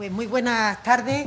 Pues muy buenas tardes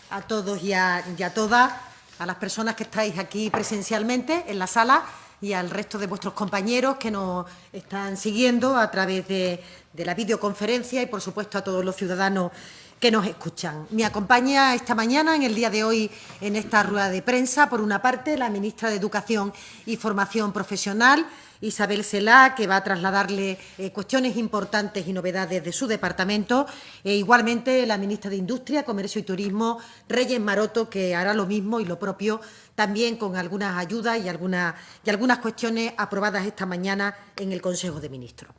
a todos y a todas, a las personas que estáis aquí presencialmente en la sala y al resto de vuestros compañeros que nos están siguiendo a través de la videoconferencia y, por supuesto, a todos los ciudadanos que nos escuchan. Me acompaña esta mañana, en el día de hoy, en esta rueda de prensa, por una parte, la ministra de Educación y Formación Profesional, Isabel Celaá, que va a trasladarle cuestiones importantes y novedades de su departamento, e igualmente la ministra de Industria, Comercio y Turismo, Reyes Maroto, que hará lo mismo y lo propio, también con algunas ayudas y algunas cuestiones aprobadas esta mañana en el Consejo de Ministros.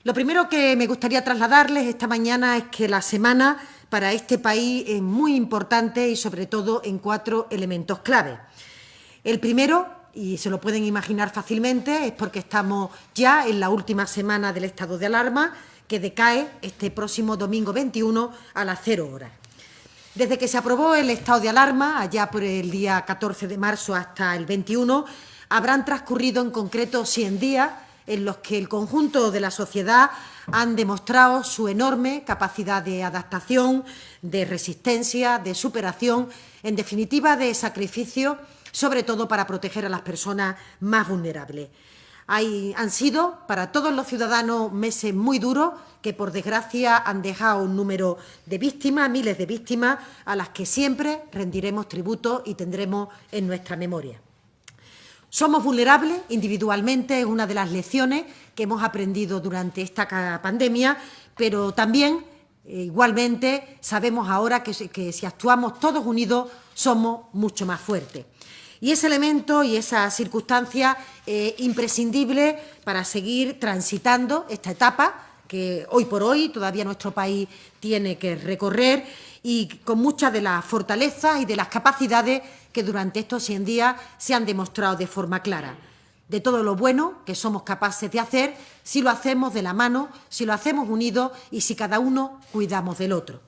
Lo primero que me gustaría trasladarles esta mañana es que la semana para este país es muy importante y, sobre todo, en 4 elementos clave. El primero, y se lo pueden imaginar fácilmente, es porque estamos ya en la última semana del estado de alarma, que decae este próximo domingo 21 a las 0 horas. Desde que se aprobó el estado de alarma, allá por el día 14 de marzo hasta el 21, habrán transcurrido en concreto 100 días en los que el conjunto de la sociedad han demostrado su enorme capacidad de adaptación, de resistencia, de superación, en definitiva, de sacrificio, sobre todo para proteger a las personas más vulnerables. Han sido para todos los ciudadanos meses muy duros que, por desgracia, han dejado un número de víctimas, miles de víctimas, a las que siempre rendiremos tributo y tendremos en nuestra memoria. Somos vulnerables individualmente, es una de las lecciones que hemos aprendido durante esta pandemia, pero también, igualmente, sabemos ahora que si actuamos todos unidos somos mucho más fuertes. Y ese elemento y esa circunstancia es imprescindible para seguir transitando esta etapa que hoy por hoy todavía nuestro país tiene que recorrer, y con muchas de las fortalezas y de las capacidades que durante estos 100 días se han demostrado de forma clara. De todo lo bueno que somos capaces de hacer si lo hacemos de la mano, si lo hacemos unidos y si cada uno cuidamos del otro.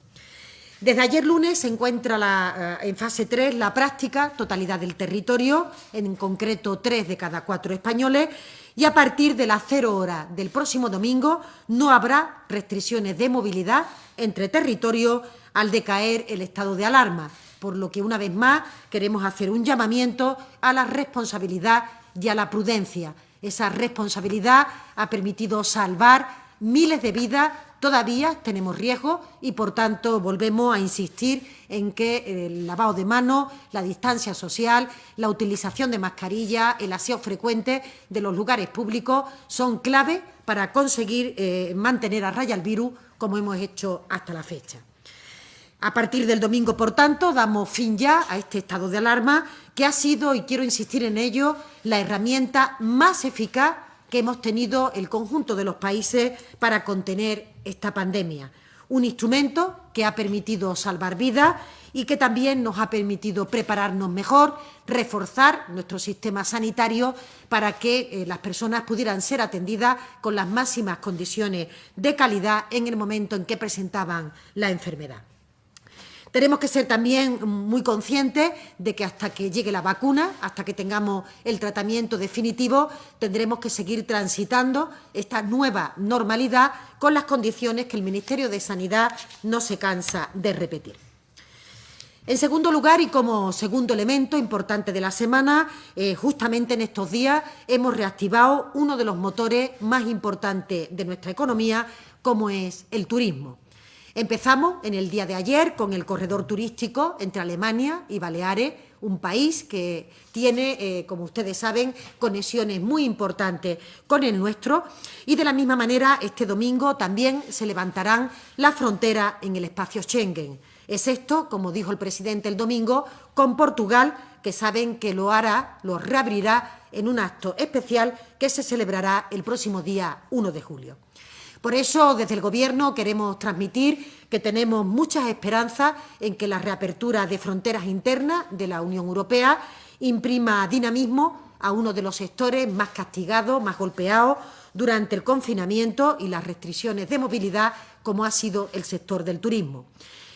Desde ayer lunes se encuentra en fase 3 la práctica totalidad del territorio, en concreto 3 de cada 4 españoles, y a partir de las 0 horas del próximo domingo no habrá restricciones de movilidad entre territorios al decaer el estado de alarma, por lo que, una vez más, queremos hacer un llamamiento a la responsabilidad y a la prudencia. Esa responsabilidad ha permitido salvar miles de vidas. Todavía tenemos riesgo y, por tanto, volvemos a insistir en que el lavado de manos, la distancia social, la utilización de mascarillas, el aseo frecuente de los lugares públicos son clave para conseguir mantener a raya el virus, como hemos hecho hasta la fecha. A partir del domingo, por tanto, damos fin ya a este estado de alarma, que ha sido, y quiero insistir en ello, la herramienta más eficaz que hemos tenido el conjunto de los países para contener esta pandemia. Un instrumento que ha permitido salvar vidas y que también nos ha permitido prepararnos mejor, reforzar nuestro sistema sanitario para que las personas pudieran ser atendidas con las máximas condiciones de calidad en el momento en que presentaban la enfermedad. Tenemos que ser también muy conscientes de que hasta que llegue la vacuna, hasta que tengamos el tratamiento definitivo, tendremos que seguir transitando esta nueva normalidad con las condiciones que el Ministerio de Sanidad no se cansa de repetir. En segundo lugar, y como segundo elemento importante de la semana, justamente en estos días hemos reactivado uno de los motores más importantes de nuestra economía, como es el turismo. Empezamos en el día de ayer con el corredor turístico entre Alemania y Baleares, un país que tiene, como ustedes saben, conexiones muy importantes con el nuestro, y de la misma manera este domingo también se levantarán las fronteras en el espacio Schengen. Es esto, como dijo el presidente el domingo, con Portugal, que saben que lo hará, lo reabrirá en un acto especial que se celebrará el próximo día 1 de julio. Por eso, desde el Gobierno queremos transmitir que tenemos muchas esperanzas en que la reapertura de fronteras internas de la Unión Europea imprima dinamismo a uno de los sectores más castigados, más golpeados durante el confinamiento y las restricciones de movilidad, como ha sido el sector del turismo.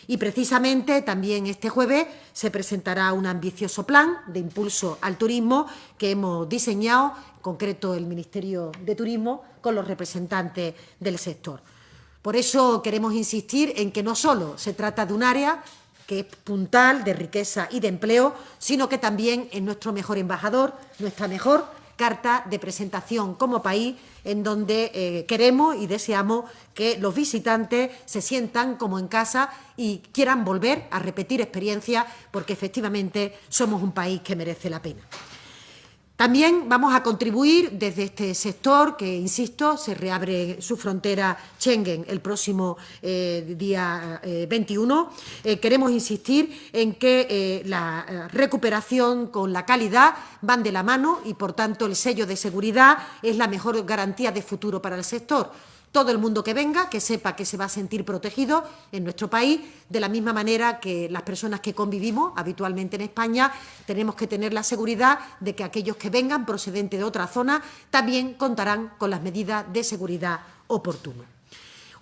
Y precisamente también este jueves se presentará un ambicioso plan de impulso al turismo que hemos diseñado, en concreto el Ministerio de Turismo, con los representantes del sector. Por eso queremos insistir en que no solo se trata de un área que es puntal de riqueza y de empleo, sino que también es nuestro mejor embajador, nuestra mejor carta de presentación como país, en donde queremos y deseamos que los visitantes se sientan como en casa y quieran volver a repetir experiencias, porque efectivamente somos un país que merece la pena. También vamos a contribuir desde este sector que, insisto, se reabre su frontera Schengen el próximo día 21. Queremos insistir en que la recuperación con la calidad van de la mano y, por tanto, el sello de seguridad es la mejor garantía de futuro para el sector. Todo el mundo que venga, que sepa que se va a sentir protegido en nuestro país, de la misma manera que las personas que convivimos habitualmente en España, tenemos que tener la seguridad de que aquellos que vengan procedentes de otra zona también contarán con las medidas de seguridad oportunas.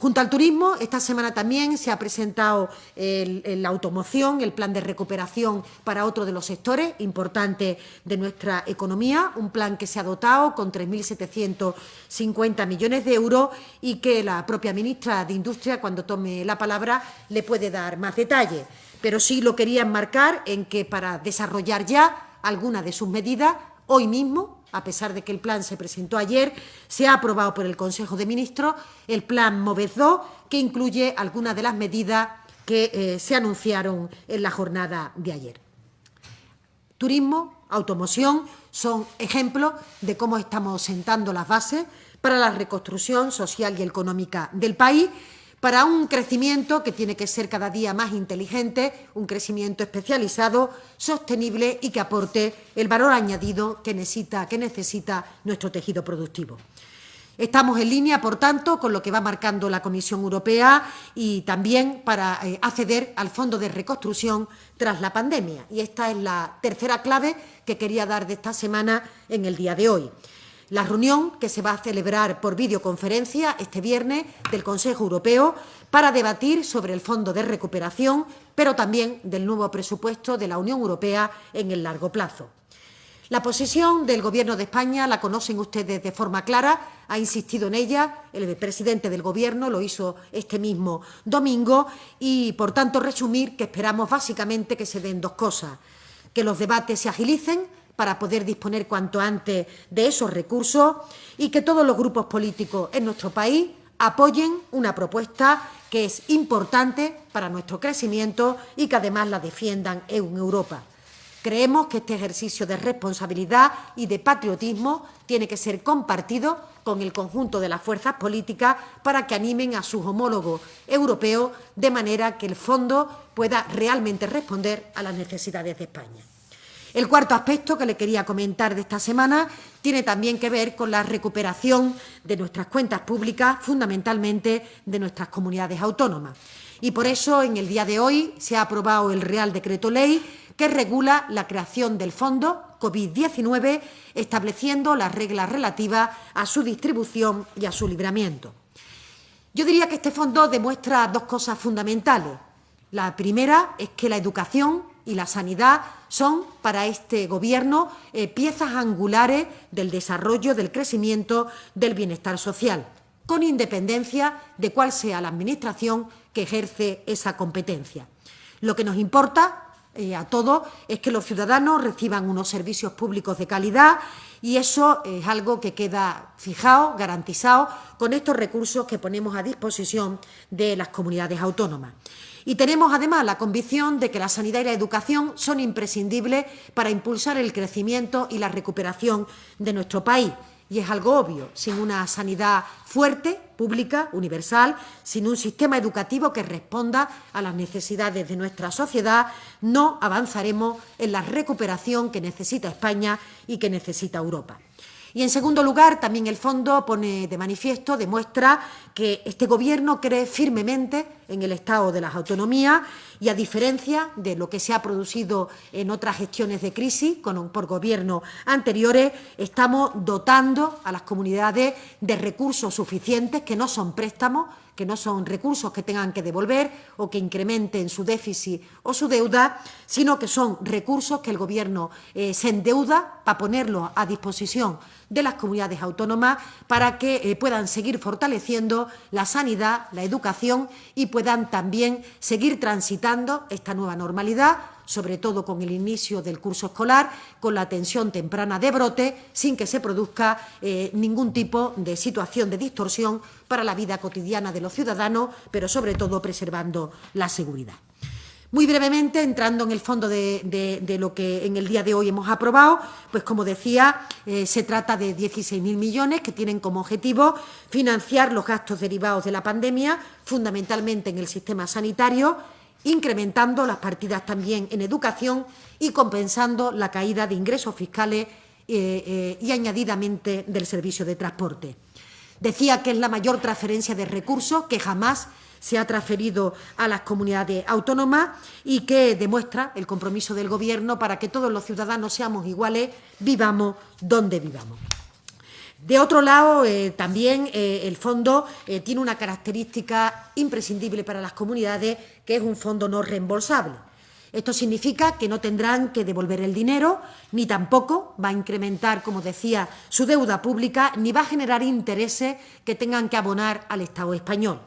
Junto al turismo, esta semana también se ha presentado la automoción, el plan de recuperación para otro de los sectores importantes de nuestra economía, un plan que se ha dotado con 3.750 millones de euros y que la propia ministra de Industria, cuando tome la palabra, le puede dar más detalles. Pero sí lo quería enmarcar en que para desarrollar ya algunas de sus medidas, hoy mismo, a pesar de que el plan se presentó ayer, se ha aprobado por el Consejo de Ministros el plan MOVES II, que incluye algunas de las medidas que se anunciaron en la jornada de ayer. Turismo, automoción son ejemplos de cómo estamos sentando las bases para la reconstrucción social y económica del país, para un crecimiento que tiene que ser cada día más inteligente, un crecimiento especializado, sostenible y que aporte el valor añadido que necesita nuestro tejido productivo. Estamos en línea, por tanto, con lo que va marcando la Comisión Europea y también para acceder al Fondo de Reconstrucción tras la pandemia. Y esta es la tercera clave que quería dar de esta semana en el día de hoy. La reunión que se va a celebrar por videoconferencia este viernes del Consejo Europeo para debatir sobre el Fondo de Recuperación, pero también del nuevo presupuesto de la Unión Europea en el largo plazo. La posición del Gobierno de España la conocen ustedes de forma clara, ha insistido en ella, el presidente del Gobierno lo hizo este mismo domingo y, por tanto, resumir que esperamos básicamente que se den dos cosas: que los debates se agilicen para poder disponer cuanto antes de esos recursos y que todos los grupos políticos en nuestro país apoyen una propuesta que es importante para nuestro crecimiento y que además la defiendan en Europa. Creemos que este ejercicio de responsabilidad y de patriotismo tiene que ser compartido con el conjunto de las fuerzas políticas para que animen a sus homólogos europeos de manera que el fondo pueda realmente responder a las necesidades de España. El cuarto aspecto que le quería comentar de esta semana tiene también que ver con la recuperación de nuestras cuentas públicas, fundamentalmente de nuestras comunidades autónomas. Y por eso, en el día de hoy, se ha aprobado el Real Decreto Ley que regula la creación del Fondo COVID-19, estableciendo las reglas relativas a su distribución y a su libramiento. Yo diría que este fondo demuestra dos cosas fundamentales. La primera es que la educación y la sanidad son para este Gobierno piezas angulares del desarrollo, del crecimiento, del bienestar social, con independencia de cuál sea la Administración que ejerce esa competencia. Lo que nos importa a todos es que los ciudadanos reciban unos servicios públicos de calidad y eso es algo que queda fijado, garantizado, con estos recursos que ponemos a disposición de las comunidades autónomas. Y tenemos, además, la convicción de que la sanidad y la educación son imprescindibles para impulsar el crecimiento y la recuperación de nuestro país. Y es algo obvio, sin una sanidad fuerte, pública, universal, sin un sistema educativo que responda a las necesidades de nuestra sociedad, no avanzaremos en la recuperación que necesita España y que necesita Europa. Y, en segundo lugar, también el fondo pone de manifiesto, demuestra que este Gobierno cree firmemente en el Estado de las autonomías y a diferencia de lo que se ha producido en otras gestiones de crisis por gobiernos anteriores, estamos dotando a las comunidades de recursos suficientes, que no son préstamos, que no son recursos que tengan que devolver o que incrementen su déficit o su deuda, sino que son recursos que el Gobierno se endeuda para ponerlos a disposición de las comunidades autónomas para que puedan seguir fortaleciendo la sanidad, la educación y puedan también seguir transitando esta nueva normalidad, sobre todo con el inicio del curso escolar, con la atención temprana de brote, sin que se produzca ningún tipo de situación de distorsión para la vida cotidiana de los ciudadanos, pero sobre todo preservando la seguridad. Muy brevemente, entrando en el fondo de lo que en el día de hoy hemos aprobado, pues como decía, se trata de 16.000 millones que tienen como objetivo financiar los gastos derivados de la pandemia, fundamentalmente en el sistema sanitario, incrementando las partidas también en educación y compensando la caída de ingresos fiscales y añadidamente del servicio de transporte. Decía que es la mayor transferencia de recursos que jamás se ha transferido a las comunidades autónomas y que demuestra el compromiso del Gobierno para que todos los ciudadanos seamos iguales, vivamos donde vivamos. De otro lado, también el fondo tiene una característica imprescindible para las comunidades, que es un fondo no reembolsable. Esto significa que no tendrán que devolver el dinero, ni tampoco va a incrementar, como decía, su deuda pública, ni va a generar intereses que tengan que abonar al Estado español.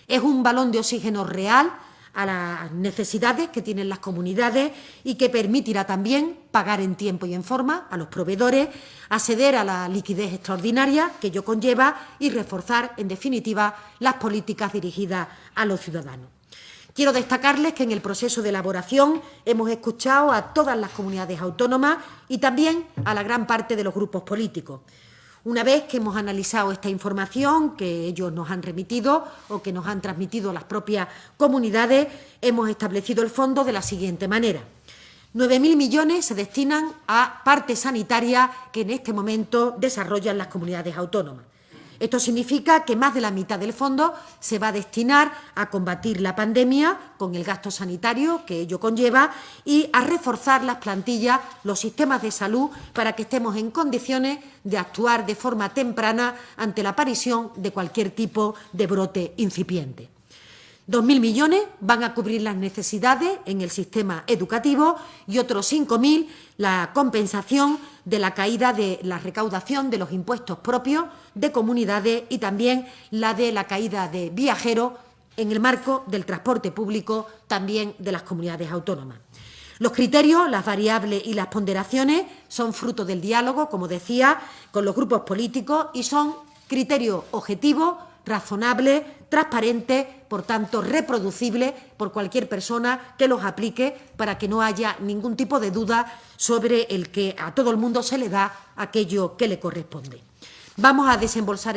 Es un balón de oxígeno real a las necesidades que tienen las comunidades y que permitirá también pagar en tiempo y en forma a los proveedores, acceder a la liquidez extraordinaria que ello conlleva y reforzar, en definitiva, las políticas dirigidas a los ciudadanos. Quiero destacarles que en el proceso de elaboración hemos escuchado a todas las comunidades autónomas y también a la gran parte de los grupos políticos. Una vez que hemos analizado esta información que ellos nos han remitido o que nos han transmitido las propias comunidades, hemos establecido el fondo de la siguiente manera. 9.000 millones se destinan a parte sanitaria que en este momento desarrollan las comunidades autónomas. Esto significa que más de la mitad del fondo se va a destinar a combatir la pandemia con el gasto sanitario que ello conlleva y a reforzar las plantillas, los sistemas de salud, para que estemos en condiciones de actuar de forma temprana ante la aparición de cualquier tipo de brote incipiente. 2.000 millones van a cubrir las necesidades en el sistema educativo y otros 5.000 la compensación de la caída de la recaudación de los impuestos propios de comunidades y también la de la caída de viajeros en el marco del transporte público también de las comunidades autónomas. Los criterios, las variables y las ponderaciones son fruto del diálogo, como decía, con los grupos políticos y son criterios objetivos, razonables, transparentes, por tanto reproducibles por cualquier persona que los aplique para que no haya ningún tipo de duda sobre el que a todo el mundo se le da aquello que le corresponde. Vamos a desembolsar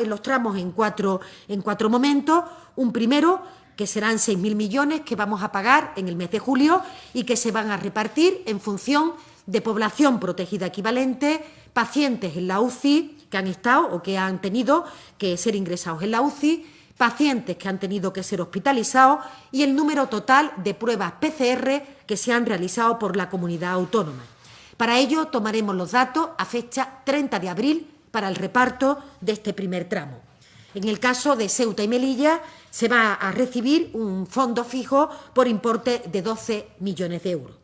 los tramos en cuatro momentos. Un primero, que serán 6.000 millones que vamos a pagar en el mes de julio y que se van a repartir en función de población protegida equivalente, pacientes en la UCI que han estado o que han tenido que ser ingresados en la UCI, pacientes que han tenido que ser hospitalizados y el número total de pruebas PCR que se han realizado por la comunidad autónoma. Para ello tomaremos los datos a fecha 30 de abril para el reparto de este primer tramo. En el caso de Ceuta y Melilla se va a recibir un fondo fijo por importe de 12 millones de euros.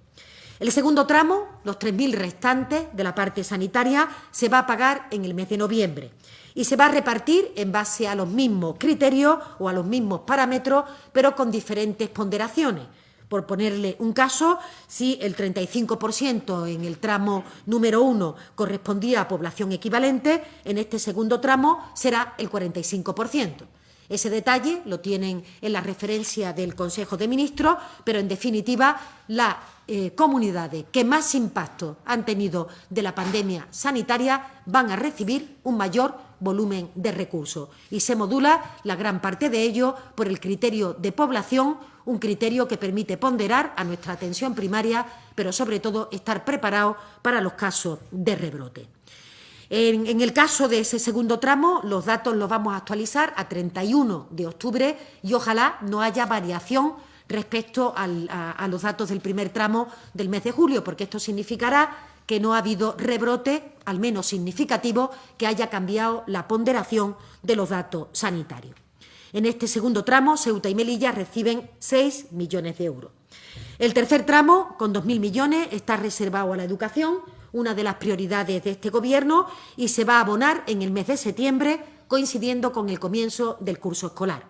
El segundo tramo, los 3.000 restantes de la parte sanitaria, se va a pagar en el mes de noviembre y se va a repartir en base a los mismos criterios o a los mismos parámetros, pero con diferentes ponderaciones. Por ponerle un caso, si el 35% en el tramo número 1 correspondía a población equivalente, en este segundo tramo será el 45%. Ese detalle lo tienen en la referencia del Consejo de Ministros, pero en definitiva las comunidades que más impacto han tenido de la pandemia sanitaria van a recibir un mayor volumen de recursos y se modula la gran parte de ello por el criterio de población, un criterio que permite ponderar a nuestra atención primaria, pero sobre todo estar preparados para los casos de rebrote. En el caso de ese segundo tramo, los datos los vamos a actualizar a 31 de octubre y ojalá no haya variación respecto a los datos del primer tramo del mes de julio, porque esto significará que no ha habido rebrote, al menos significativo, que haya cambiado la ponderación de los datos sanitarios. En este segundo tramo, Ceuta y Melilla reciben 6 millones de euros. El tercer tramo, con 2.000 millones, está reservado a la educación, una de las prioridades de este Gobierno, y se va a abonar en el mes de septiembre, coincidiendo con el comienzo del curso escolar.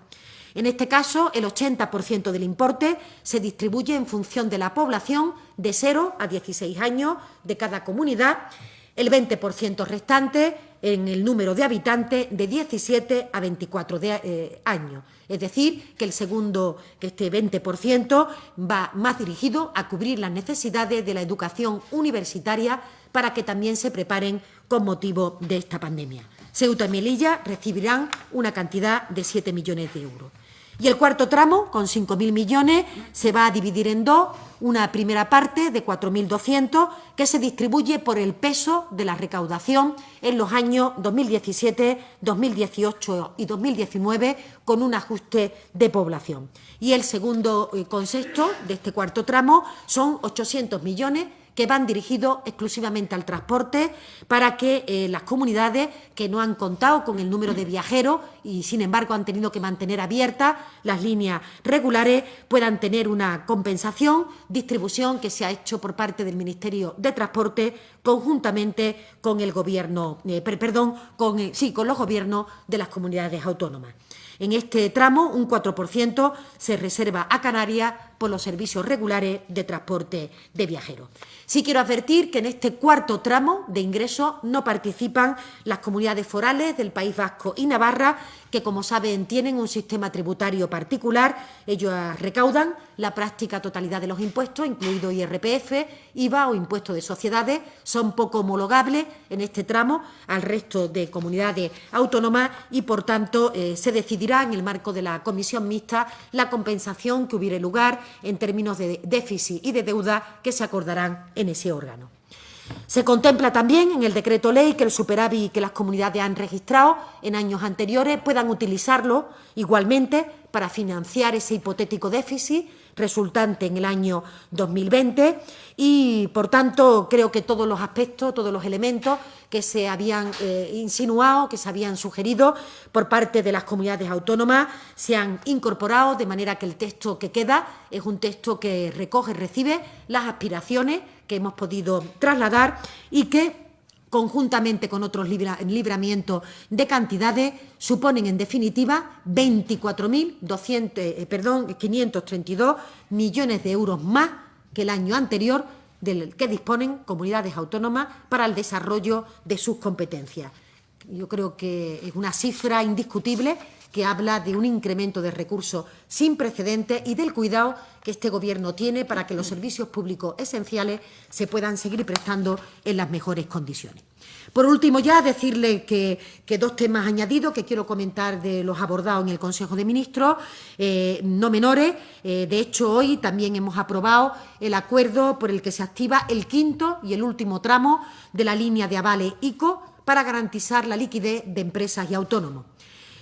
En este caso, el 80% del importe se distribuye en función de la población de 0 a 16 años de cada comunidad, el 20% restante en el número de habitantes de 17 a 24 años. Es decir, que este 20% va más dirigido a cubrir las necesidades de la educación universitaria para que también se preparen con motivo de esta pandemia. Ceuta y Melilla recibirán una cantidad de 7 millones de euros. Y el cuarto tramo, con 5.000 millones, se va a dividir en dos. Una primera parte de 4.200 que se distribuye por el peso de la recaudación en los años 2017, 2018 y 2019 con un ajuste de población. Y el segundo concepto de este cuarto tramo son 800 millones que van dirigidos exclusivamente al transporte para que las comunidades que no han contado con el número de viajeros y, sin embargo, han tenido que mantener abiertas las líneas regulares puedan tener una compensación, distribución que se ha hecho por parte del Ministerio de Transporte conjuntamente con el Gobierno, con los gobiernos de las comunidades autónomas. En este tramo, un 4% se reserva a Canarias por los servicios regulares de transporte de viajeros. Sí quiero advertir que en este cuarto tramo de ingresos no participan las comunidades forales del País Vasco y Navarra, que, como saben, tienen un sistema tributario particular. Ellos recaudan la práctica totalidad de los impuestos, incluido IRPF, IVA o impuesto de sociedades. Son poco homologables en este tramo al resto de comunidades autónomas y, por tanto, se decidirá en el marco de la comisión mixta la compensación que hubiere lugar en términos de déficit y de deuda que se acordarán en ese órgano. Se contempla también en el decreto ley que el superávit que las comunidades han registrado en años anteriores puedan utilizarlo igualmente para financiar ese hipotético déficit resultante en el año 2020 y, por tanto, creo que todos los aspectos, todos los elementos que se habían insinuado, que se habían sugerido por parte de las comunidades autónomas se han incorporado, de manera que el texto que queda es un texto que recoge, recibe las aspiraciones que hemos podido trasladar y que, conjuntamente con otros libramientos de cantidades, suponen en definitiva 24.532 millones de euros más que el año anterior del que disponen comunidades autónomas para el desarrollo de sus competencias. Yo creo que es una cifra indiscutible que habla de un incremento de recursos sin precedentes y del cuidado que este Gobierno tiene para que los servicios públicos esenciales se puedan seguir prestando en las mejores condiciones. Por último, ya decirle que dos temas añadidos que quiero comentar de los abordados en el Consejo de Ministros, no menores. De hecho, hoy también hemos aprobado el acuerdo por el que se activa el quinto y el último tramo de la línea de avales ICO para garantizar la liquidez de empresas y autónomos.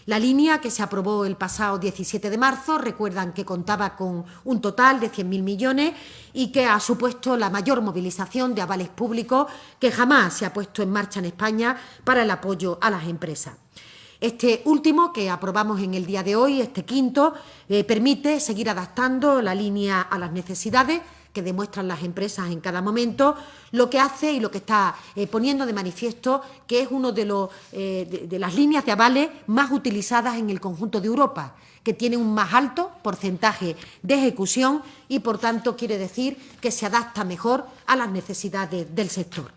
La línea, que se aprobó el pasado 17 de marzo, recuerdan que contaba con un total de 100.000 millones y que ha supuesto la mayor movilización de avales públicos que jamás se ha puesto en marcha en España para el apoyo a las empresas. Este último, que aprobamos en el día de hoy, este quinto, permite seguir adaptando la línea a las necesidades que demuestran las empresas en cada momento, lo que hace y lo que está poniendo de manifiesto que es uno de las líneas de avales más utilizadas en el conjunto de Europa, que tiene un más alto porcentaje de ejecución y, por tanto, quiere decir que se adapta mejor a las necesidades del sector.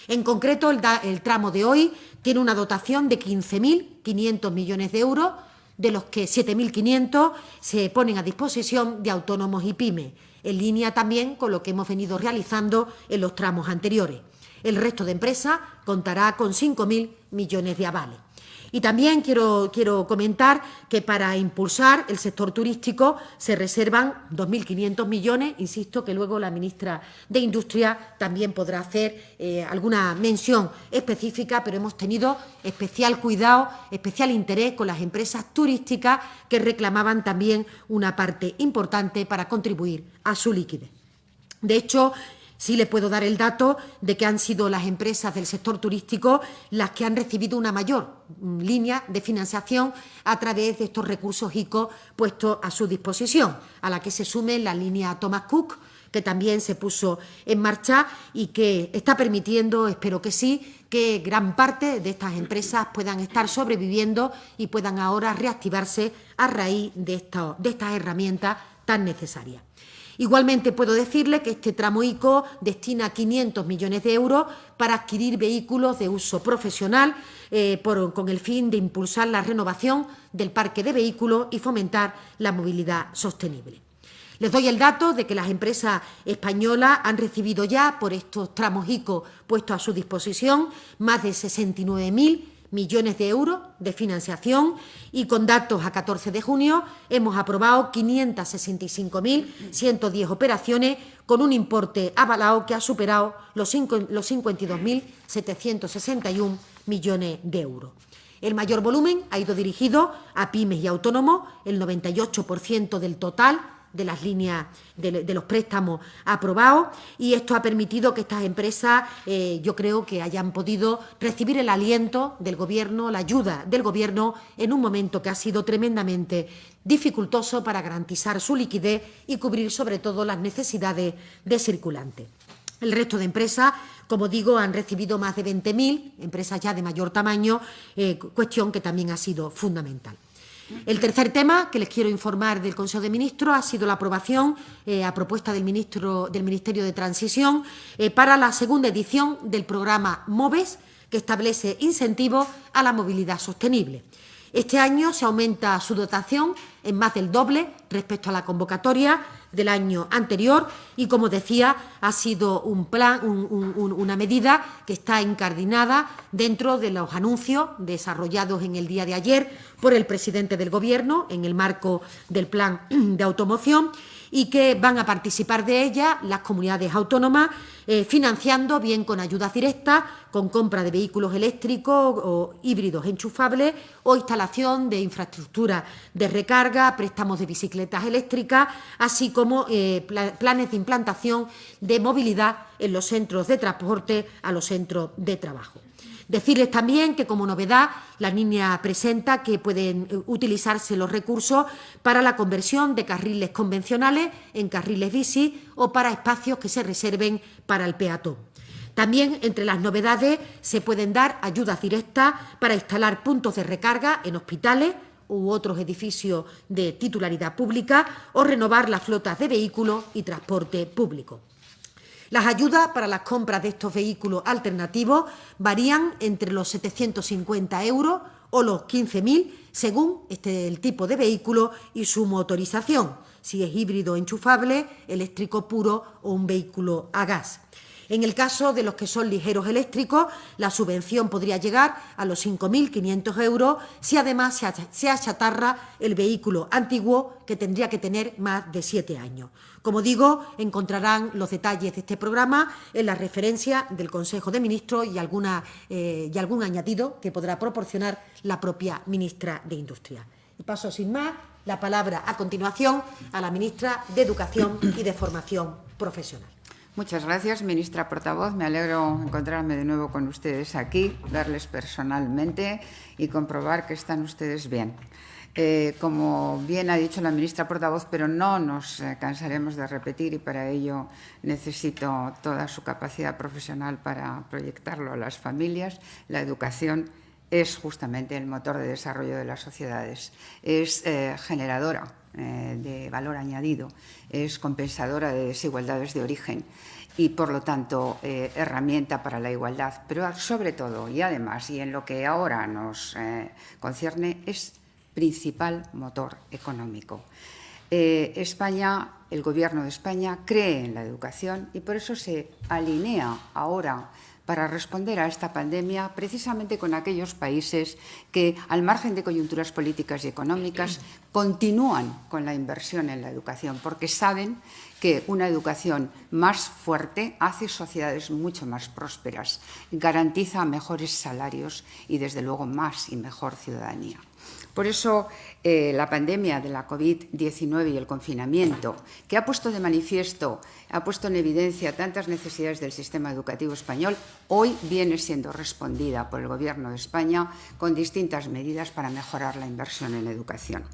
En concreto, el tramo de hoy tiene una dotación de 15.500 millones de euros, de los que 7.500 se ponen a disposición de autónomos y pymes, en línea también con lo que hemos venido realizando en los tramos anteriores. El resto de empresas contará con 5.000 millones de avales. Y también quiero comentar que para impulsar el sector turístico se reservan 2.500 millones, insisto que luego la ministra de Industria también podrá hacer alguna mención específica, pero hemos tenido especial cuidado, especial interés con las empresas turísticas que reclamaban también una parte importante para contribuir a su liquidez. De hecho, sí le puedo dar el dato de que han sido las empresas del sector turístico las que han recibido una mayor línea de financiación a través de estos recursos ICO puestos a su disposición, a la que se sume la línea Thomas Cook, que también se puso en marcha y que está permitiendo, espero que sí, que gran parte de estas empresas puedan estar sobreviviendo y puedan ahora reactivarse a raíz de estas herramientas tan necesarias. Igualmente puedo decirle que este tramo ICO destina 500 millones de euros para adquirir vehículos de uso profesional con el fin de impulsar la renovación del parque de vehículos y fomentar la movilidad sostenible. Les doy el dato de que las empresas españolas han recibido ya por estos tramos ICO puestos a su disposición más de 69.000 millones de euros de financiación y con datos a 14 de junio hemos aprobado 565.110 operaciones con un importe avalado que ha superado los 52.761 millones de euros. El mayor volumen ha ido dirigido a pymes y autónomos, el 98% del total de las líneas de los préstamos aprobados, y esto ha permitido que estas empresas yo creo que hayan podido recibir el aliento del Gobierno, la ayuda del Gobierno en un momento que ha sido tremendamente dificultoso para garantizar su liquidez y cubrir sobre todo las necesidades de circulante. El resto de empresas, como digo, han recibido más de 20.000, empresas ya de mayor tamaño, cuestión que también ha sido fundamental. El tercer tema que les quiero informar del Consejo de Ministros ha sido la aprobación, a propuesta del Ministerio de Transición, para la segunda edición del programa MOVES, que establece incentivos a la movilidad sostenible. Este año se aumenta su dotación en más del doble respecto a la convocatoria del año anterior y, como decía, ha sido una medida que está incardinada dentro de los anuncios desarrollados en el día de ayer por el presidente del Gobierno en el marco del Plan de Automoción y que van a participar de ella las comunidades autónomas financiando bien con ayudas directas, con compra de vehículos eléctricos o híbridos enchufables o instalación de infraestructura de recarga, préstamos de bicicletas eléctricas, así como planes de implantación de movilidad en los centros de transporte a los centros de trabajo. Decirles también que, como novedad, la línea presenta que pueden utilizarse los recursos para la conversión de carriles convencionales en carriles bici o para espacios que se reserven para el peatón. También, entre las novedades, se pueden dar ayudas directas para instalar puntos de recarga en hospitales u otros edificios de titularidad pública o renovar las flotas de vehículos y transporte público. Las ayudas para las compras de estos vehículos alternativos varían entre los 750 euros o los 15.000 según el tipo de vehículo y su motorización, si es híbrido enchufable, eléctrico puro o un vehículo a gas. En el caso de los que son ligeros eléctricos, la subvención podría llegar a los 5.500 euros si además se achatarra el vehículo antiguo, que tendría que tener más de 7 años. Como digo, encontrarán los detalles de este programa en la referencia del Consejo de Ministros y algún añadido que podrá proporcionar la propia ministra de Industria. Y paso sin más la palabra a continuación a la ministra de Educación y de Formación Profesional. Muchas gracias, ministra portavoz. Me alegro encontrarme de nuevo con ustedes aquí, verles personalmente y comprobar que están ustedes bien. Como bien ha dicho la ministra portavoz, pero no nos cansaremos de repetir y para ello necesito toda su capacidad profesional para proyectarlo a las familias, la educación es justamente el motor de desarrollo de las sociedades, es generadora de valor añadido, es compensadora de desigualdades de origen y, por lo tanto, herramienta para la igualdad. Pero, sobre todo, y además, y en lo que ahora nos concierne, es principal motor económico. España, el Gobierno de España, cree en la educación y por eso se alinea ahora para responder a esta pandemia precisamente con aquellos países que, al margen de coyunturas políticas y económicas, continúan con la inversión en la educación, porque saben que una educación más fuerte hace sociedades mucho más prósperas, garantiza mejores salarios y, desde luego, más y mejor ciudadanía. Por eso, la pandemia de la COVID-19 y el confinamiento, que ha puesto de manifiesto, ha puesto en evidencia tantas necesidades del sistema educativo español, hoy viene siendo respondida por el Gobierno de España con distintas medidas para mejorar la inversión en educación.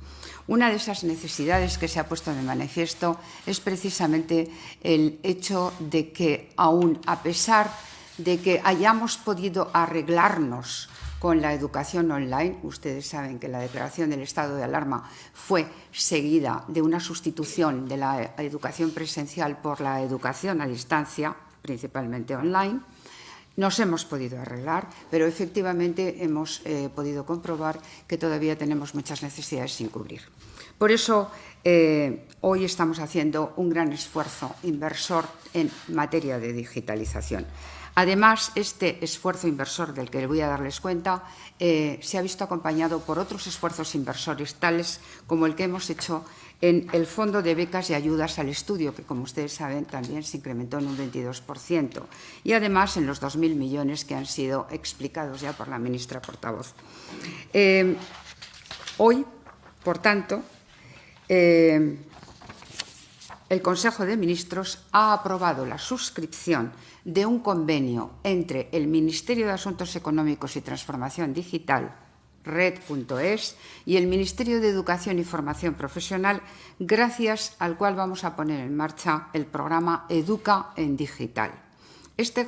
Una de esas necesidades que se ha puesto de manifiesto es precisamente el hecho de que, aún a pesar de que hayamos podido arreglarnos con la educación online, ustedes saben que la declaración del estado de alarma fue seguida de una sustitución de la educación presencial por la educación a distancia, principalmente online. Nos hemos podido arreglar, pero efectivamente hemos podido comprobar que todavía tenemos muchas necesidades sin cubrir. Por eso, hoy estamos haciendo un gran esfuerzo inversor en materia de digitalización. Además, este esfuerzo inversor del que voy a darles cuenta se ha visto acompañado por otros esfuerzos inversores, tales como el que hemos hecho en el Fondo de Becas y Ayudas al Estudio, que, como ustedes saben, también se incrementó en un 22%, y además en los 2.000 millones que han sido explicados ya por la ministra portavoz. Hoy, por tanto, el Consejo de Ministros ha aprobado la suscripción de un convenio entre el Ministerio de Asuntos Económicos y Transformación Digital, Red.es, y el Ministerio de Educación y Formación Profesional, gracias al cual vamos a poner en marcha el programa Educa en Digital. Este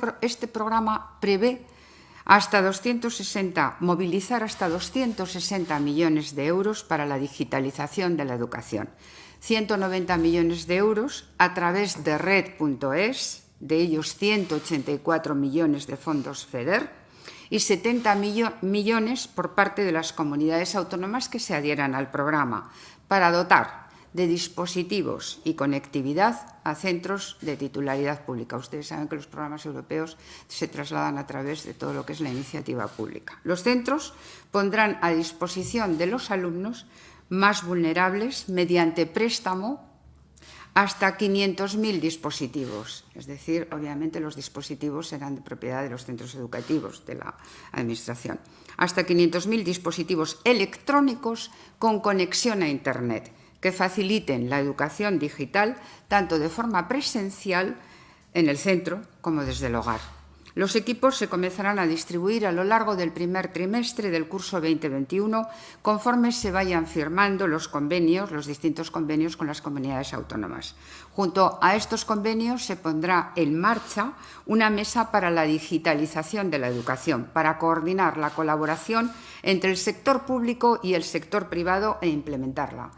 programa prevé movilizar hasta 260 millones de euros para la digitalización de la educación. 190 millones de euros a través de Red.es, de ellos 184 millones de fondos FEDER y 70 millones por parte de las comunidades autónomas que se adhieran al programa, para dotar de dispositivos y conectividad a centros de titularidad pública. Ustedes saben que los programas europeos se trasladan a través de todo lo que es la iniciativa pública. Los centros pondrán a disposición de los alumnos más vulnerables, mediante préstamo, hasta 500.000 dispositivos. Es decir, obviamente los dispositivos serán de propiedad de los centros educativos de la Administración. Hasta 500.000 dispositivos electrónicos con conexión a Internet, que faciliten la educación digital tanto de forma presencial en el centro como desde el hogar. Los equipos se comenzarán a distribuir a lo largo del primer trimestre del curso 2021, conforme se vayan firmando los distintos convenios con las comunidades autónomas. Junto a estos convenios se pondrá en marcha una mesa para la digitalización de la educación, para coordinar la colaboración entre el sector público y el sector privado e implementarla.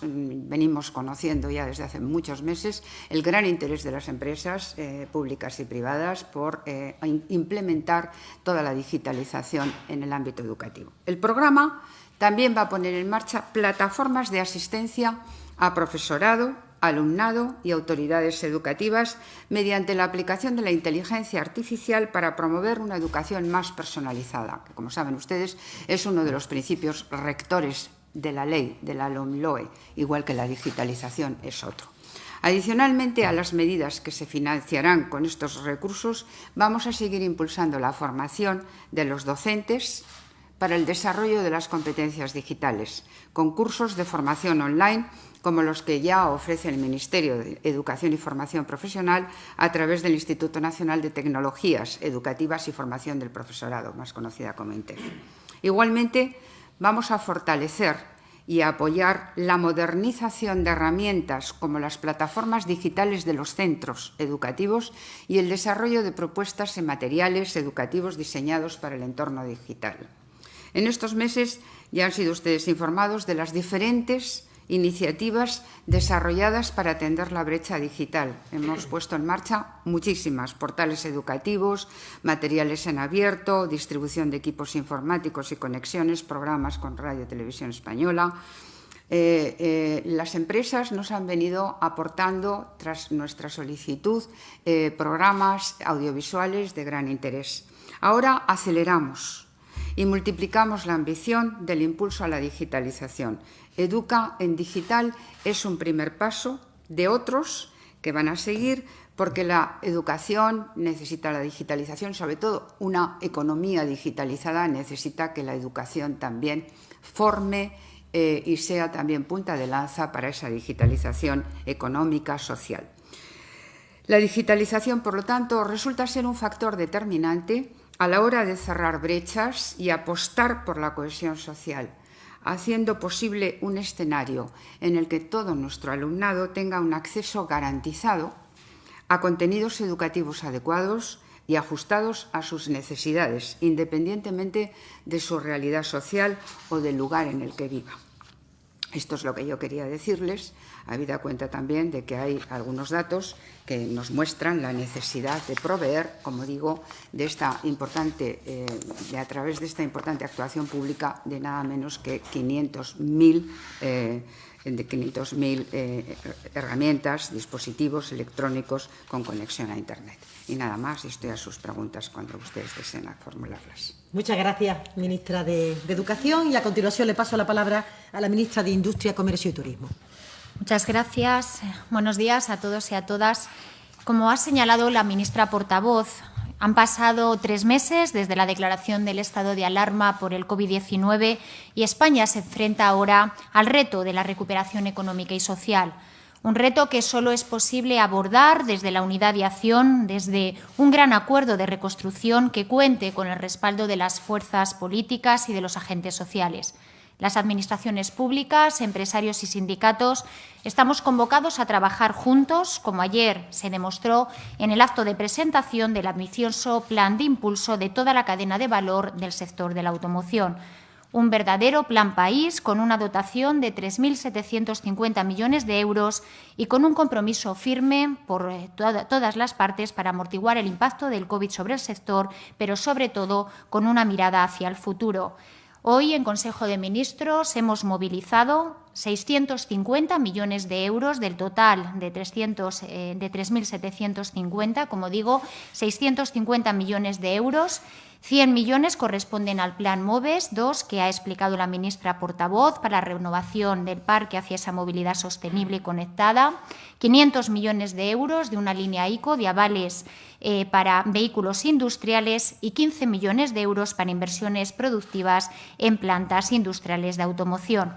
Venimos conociendo ya desde hace muchos meses el gran interés de las empresas públicas y privadas por implementar toda la digitalización en el ámbito educativo. El programa también va a poner en marcha plataformas de asistencia a profesorado, alumnado y autoridades educativas mediante la aplicación de la inteligencia artificial para promover una educación más personalizada, que, como saben ustedes, es uno de los principios rectores de la ley, de la LOMLOE, igual que la digitalización es otro. Adicionalmente a las medidas que se financiarán con estos recursos, vamos a seguir impulsando la formación de los docentes para el desarrollo de las competencias digitales, con cursos de formación online como los que ya ofrece el Ministerio de Educación y Formación Profesional a través del Instituto Nacional de Tecnologías Educativas y Formación del Profesorado, más conocida como INTEF. Igualmente, vamos a fortalecer y a apoyar la modernización de herramientas como las plataformas digitales de los centros educativos y el desarrollo de propuestas en materiales educativos diseñados para el entorno digital. En estos meses ya han sido ustedes informados de las diferentes iniciativas desarrolladas para atender la brecha digital. Hemos puesto en marcha muchísimas: portales educativos, materiales en abierto, distribución de equipos informáticos y conexiones, programas con Radio y Televisión Española, Las empresas nos han venido aportando, tras nuestra solicitud, programas audiovisuales de gran interés. Ahora aceleramos y multiplicamos la ambición del impulso a la digitalización. Educa en Digital es un primer paso de otros que van a seguir, porque la educación necesita la digitalización, sobre todo una economía digitalizada necesita que la educación también forme y sea también punta de lanza para esa digitalización económica, social. La digitalización, por lo tanto, resulta ser un factor determinante a la hora de cerrar brechas y apostar por la cohesión social, haciendo posible un escenario en el que todo nuestro alumnado tenga un acceso garantizado a contenidos educativos adecuados y ajustados a sus necesidades, independientemente de su realidad social o del lugar en el que viva. Esto es lo que yo quería decirles, habida cuenta también de que hay algunos datos que nos muestran la necesidad de proveer, como digo, de esta importante, a través de esta importante actuación pública de nada menos que 500.000 herramientas, dispositivos electrónicos con conexión a Internet. Y nada más, y estoy a sus preguntas cuando ustedes deseen formularlas. Muchas gracias, ministra de Educación. Y a continuación le paso la palabra a la ministra de Industria, Comercio y Turismo. Muchas gracias. Buenos días a todos y a todas. Como ha señalado la ministra portavoz, han pasado 3 meses desde la declaración del estado de alarma por el COVID-19 y España se enfrenta ahora al reto de la recuperación económica y social. Un reto que solo es posible abordar desde la unidad de acción, desde un gran acuerdo de reconstrucción que cuente con el respaldo de las fuerzas políticas y de los agentes sociales. Las administraciones públicas, empresarios y sindicatos estamos convocados a trabajar juntos, como ayer se demostró en el acto de presentación del ambicioso plan de impulso de toda la cadena de valor del sector de la automoción. Un verdadero plan país con una dotación de 3.750 millones de euros y con un compromiso firme por todas las partes para amortiguar el impacto del COVID sobre el sector, pero sobre todo con una mirada hacia el futuro. Hoy, en Consejo de Ministros, hemos movilizado 650 millones de euros del total de 3.750, como digo, 650 millones de euros. 100 millones corresponden al Plan MOVES 2, que ha explicado la ministra portavoz, para la renovación del parque hacia esa movilidad sostenible y conectada. 500 millones de euros de una línea ICO de avales para vehículos industriales y 15 millones de euros para inversiones productivas en plantas industriales de automoción.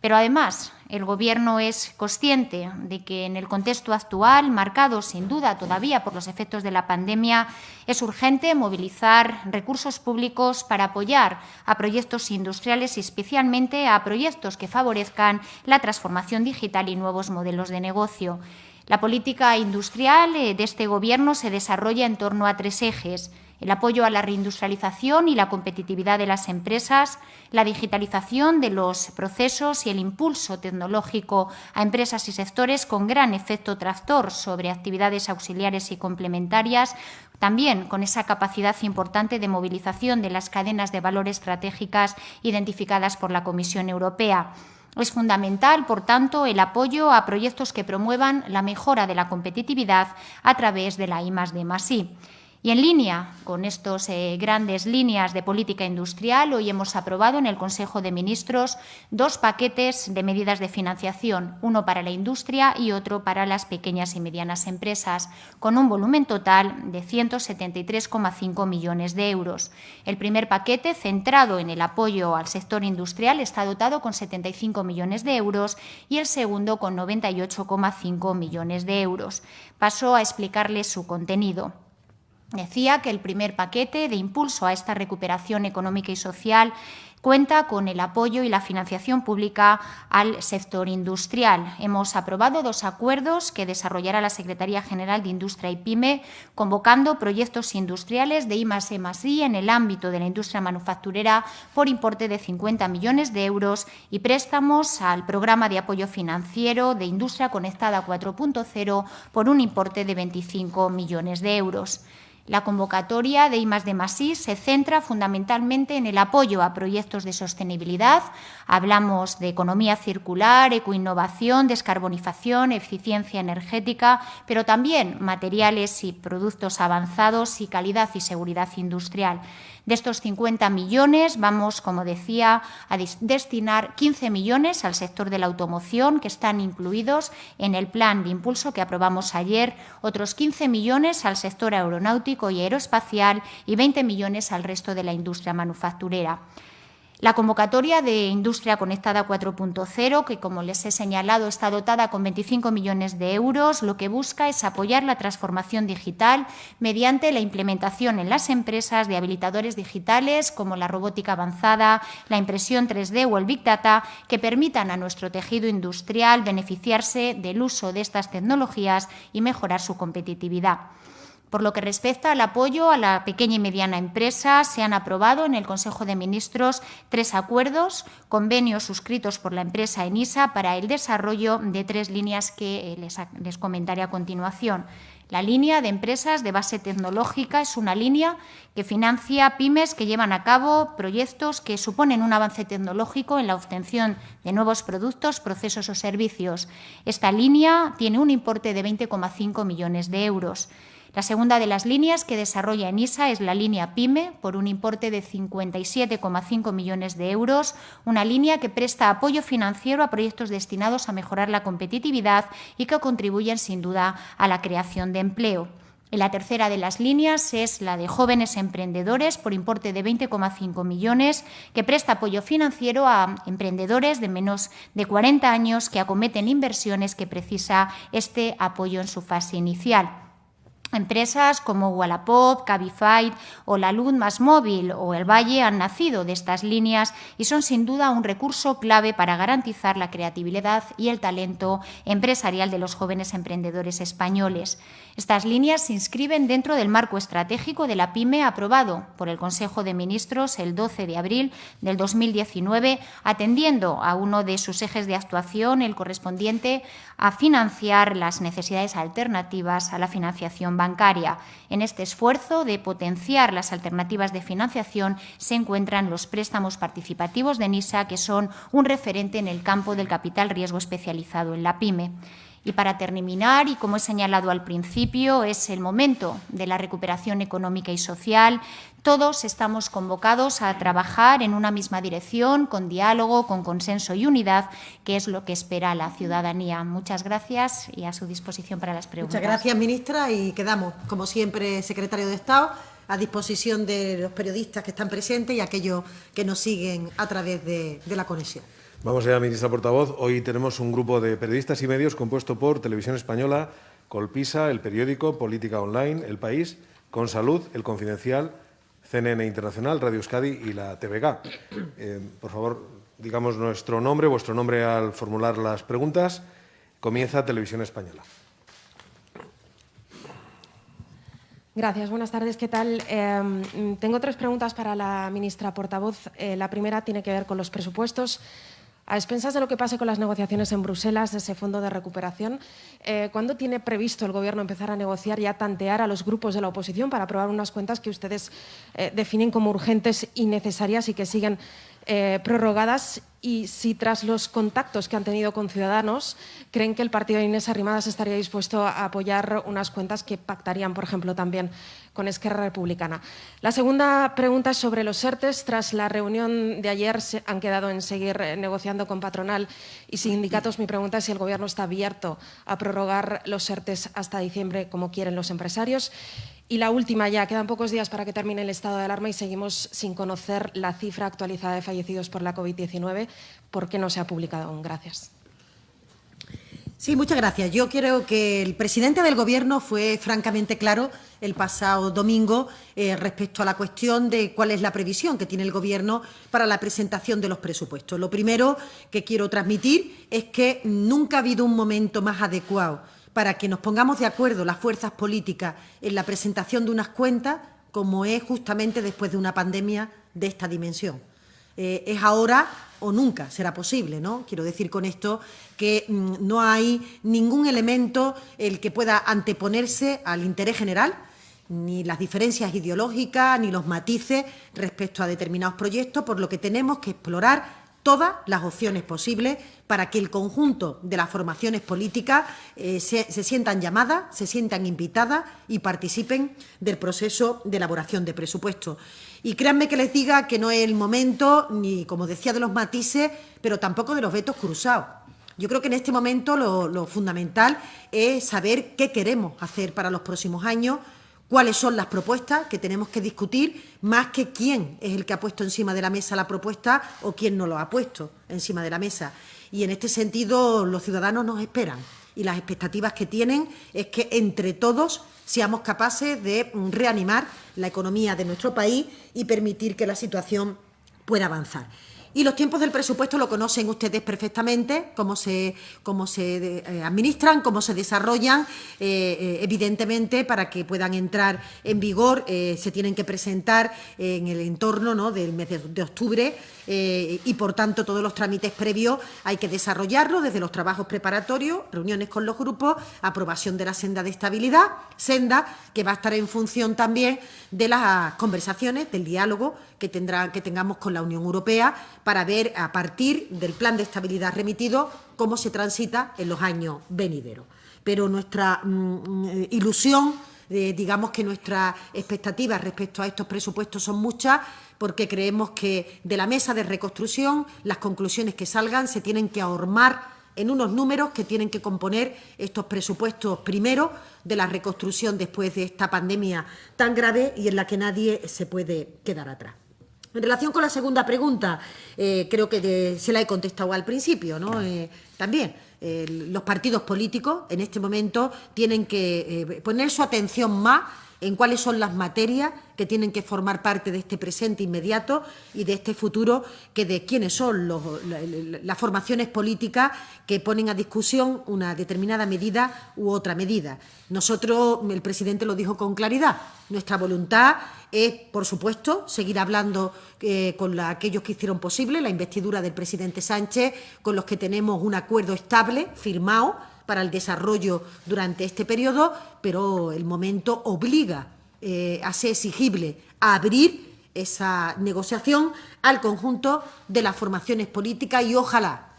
Pero además, el Gobierno es consciente de que en el contexto actual, marcado sin duda todavía por los efectos de la pandemia, es urgente movilizar recursos públicos para apoyar a proyectos industriales y especialmente a proyectos que favorezcan la transformación digital y nuevos modelos de negocio. La política industrial de este Gobierno se desarrolla en torno a 3 ejes: el apoyo a la reindustrialización y la competitividad de las empresas, la digitalización de los procesos y el impulso tecnológico a empresas y sectores con gran efecto tractor sobre actividades auxiliares y complementarias, también con esa capacidad importante de movilización de las cadenas de valor estratégicas identificadas por la Comisión Europea. Es fundamental, por tanto, el apoyo a proyectos que promuevan la mejora de la competitividad a través de la I+D+I. Y en línea con estas grandes líneas de política industrial, hoy hemos aprobado en el Consejo de Ministros 2 paquetes de medidas de financiación, uno para la industria y otro para las pequeñas y medianas empresas, con un volumen total de 173,5 millones de euros. El primer paquete, centrado en el apoyo al sector industrial, está dotado con 75 millones de euros y el segundo con 98,5 millones de euros. Paso a explicarles su contenido. Decía que el primer paquete de impulso a esta recuperación económica y social cuenta con el apoyo y la financiación pública al sector industrial. Hemos aprobado 2 acuerdos que desarrollará la Secretaría General de Industria y PYME, convocando proyectos industriales de I+E+I en el ámbito de la industria manufacturera por importe de 50 millones de euros y préstamos al Programa de Apoyo Financiero de Industria Conectada 4.0 por un importe de 25 millones de euros. La convocatoria de I+D+I se centra fundamentalmente en el apoyo a proyectos de sostenibilidad. Hablamos de economía circular, ecoinnovación, descarbonización, eficiencia energética, pero también materiales y productos avanzados y calidad y seguridad industrial. De estos 50 millones vamos, como decía, a destinar 15 millones al sector de la automoción, que están incluidos en el plan de impulso que aprobamos ayer, otros 15 millones al sector aeronáutico y aeroespacial y 20 millones al resto de la industria manufacturera. La convocatoria de Industria Conectada 4.0, que, como les he señalado, está dotada con 25 millones de euros, lo que busca es apoyar la transformación digital mediante la implementación en las empresas de habilitadores digitales como la robótica avanzada, la impresión 3D o el Big Data, que permitan a nuestro tejido industrial beneficiarse del uso de estas tecnologías y mejorar su competitividad. Por lo que respecta al apoyo a la pequeña y mediana empresa, se han aprobado en el Consejo de Ministros 3 acuerdos, convenios suscritos por la empresa Enisa para el desarrollo de 3 líneas que les comentaré a continuación. La línea de empresas de base tecnológica es una línea que financia pymes que llevan a cabo proyectos que suponen un avance tecnológico en la obtención de nuevos productos, procesos o servicios. Esta línea tiene un importe de 20,5 millones de euros. La segunda de las líneas que desarrolla Enisa es la línea PYME, por un importe de 57,5 millones de euros, una línea que presta apoyo financiero a proyectos destinados a mejorar la competitividad y que contribuyen, sin duda, a la creación de empleo. Y la tercera de las líneas es la de jóvenes emprendedores, por importe de 20,5 millones, que presta apoyo financiero a emprendedores de menos de 40 años que acometen inversiones que precisa este apoyo en su fase inicial. Empresas como Wallapop, Cabify o la Luz Más Móvil o El Valle han nacido de estas líneas y son sin duda un recurso clave para garantizar la creatividad y el talento empresarial de los jóvenes emprendedores españoles. Estas líneas se inscriben dentro del marco estratégico de la PYME aprobado por el Consejo de Ministros el 12 de abril del 2019, atendiendo a uno de sus ejes de actuación, el correspondiente a financiar las necesidades alternativas a la financiación bancaria. En este esfuerzo de potenciar las alternativas de financiación se encuentran los préstamos participativos de Enisa, que son un referente en el campo del capital riesgo especializado en la PYME. Y para terminar, y como he señalado al principio, es el momento de la recuperación económica y social. Todos estamos convocados a trabajar en una misma dirección, con diálogo, con consenso y unidad, que es lo que espera la ciudadanía. Muchas gracias y a su disposición para las preguntas. Muchas gracias, ministra, y quedamos, como siempre, secretario de Estado, a disposición de los periodistas que están presentes y aquellos que nos siguen a través de la conexión. Vamos allá, ministra portavoz. Hoy tenemos un grupo de periodistas y medios compuesto por Televisión Española, Colpisa, El Periódico, Política Online, El País, Consalud, El Confidencial, CNN Internacional, Radio Euskadi y la TVG. Por favor, digamos nuestro nombre, vuestro nombre al formular las preguntas. Comienza Televisión Española. Gracias, buenas tardes. ¿Qué tal? Tengo 3 preguntas para la ministra portavoz. La primera tiene que ver con los presupuestos. A expensas de lo que pase con las negociaciones en Bruselas, ese fondo de recuperación, ¿cuándo tiene previsto el Gobierno empezar a negociar y a tantear a los grupos de la oposición para aprobar unas cuentas que ustedes definen como urgentes y necesarias y que siguen prorrogadas? Y si tras los contactos que han tenido con Ciudadanos, creen que el partido de Inés Arrimadas estaría dispuesto a apoyar unas cuentas que pactarían, por ejemplo, también con Esquerra Republicana. La segunda pregunta es sobre los ERTEs. Tras la reunión de ayer se han quedado en seguir negociando con patronal y sindicatos. Mi pregunta es si el Gobierno está abierto a prorrogar los ERTEs hasta diciembre, como quieren los empresarios. Y la última, ya quedan pocos días para que termine el estado de alarma y seguimos sin conocer la cifra actualizada de fallecidos por la COVID-19. ¿Por qué no se ha publicado aún? Gracias. Sí, muchas gracias. Yo creo que el presidente del Gobierno fue francamente claro el pasado domingo respecto a la cuestión de cuál es la previsión que tiene el Gobierno para la presentación de los presupuestos. Lo primero que quiero transmitir es que nunca ha habido un momento más adecuado para que nos pongamos de acuerdo las fuerzas políticas en la presentación de unas cuentas como es justamente después de una pandemia de esta dimensión. Es ahora o nunca será posible, ¿no? Quiero decir con esto que no hay ningún elemento el que pueda anteponerse al interés general ni las diferencias ideológicas, ni los matices respecto a determinados proyectos, por lo que tenemos que explorar todas las opciones posibles para que el conjunto de las formaciones políticas se sientan llamadas, se sientan invitadas y participen del proceso de elaboración de presupuestos. Y créanme que les diga que no es el momento, ni, como decía, de los matices, pero tampoco de los vetos cruzados. Yo creo que en este momento lo fundamental es saber qué queremos hacer para los próximos años, cuáles son las propuestas que tenemos que discutir, más que quién es el que ha puesto encima de la mesa la propuesta o quién no lo ha puesto encima de la mesa. Y en este sentido los ciudadanos nos esperan y las expectativas que tienen es que entre todos seamos capaces de reanimar la economía de nuestro país y permitir que la situación pueda avanzar. Y los tiempos del presupuesto lo conocen ustedes perfectamente, cómo se administran, cómo se desarrollan. Evidentemente, para que puedan entrar en vigor, se tienen que presentar en el entorno, ¿no?, del mes de octubre y, por tanto, todos los trámites previos hay que desarrollarlos desde los trabajos preparatorios, reuniones con los grupos, aprobación de la senda de estabilidad, senda que va a estar en función también de las conversaciones, del diálogo que tengamos con la Unión Europea, para ver, a partir del plan de estabilidad remitido, cómo se transita en los años venideros. Pero nuestra ilusión, digamos que nuestras expectativas respecto a estos presupuestos son muchas, porque creemos que de la mesa de reconstrucción las conclusiones que salgan se tienen que ahormar en unos números que tienen que componer estos presupuestos primero de la reconstrucción después de esta pandemia tan grave y en la que nadie se puede quedar atrás. En relación con la segunda pregunta, creo que se la he contestado al principio, ¿no? También los partidos políticos en este momento tienen que poner su atención más en cuáles son las materias que tienen que formar parte de este presente inmediato y de este futuro, que de quiénes son las formaciones políticas que ponen a discusión una determinada medida u otra medida. Nosotros, el presidente lo dijo con claridad, nuestra voluntad es, por supuesto, seguir hablando con aquellos que hicieron posible la investidura del presidente Sánchez, con los que tenemos un acuerdo estable, firmado, para el desarrollo durante este periodo, pero el momento obliga a ser exigible a abrir esa negociación al conjunto de las formaciones políticas y ojalá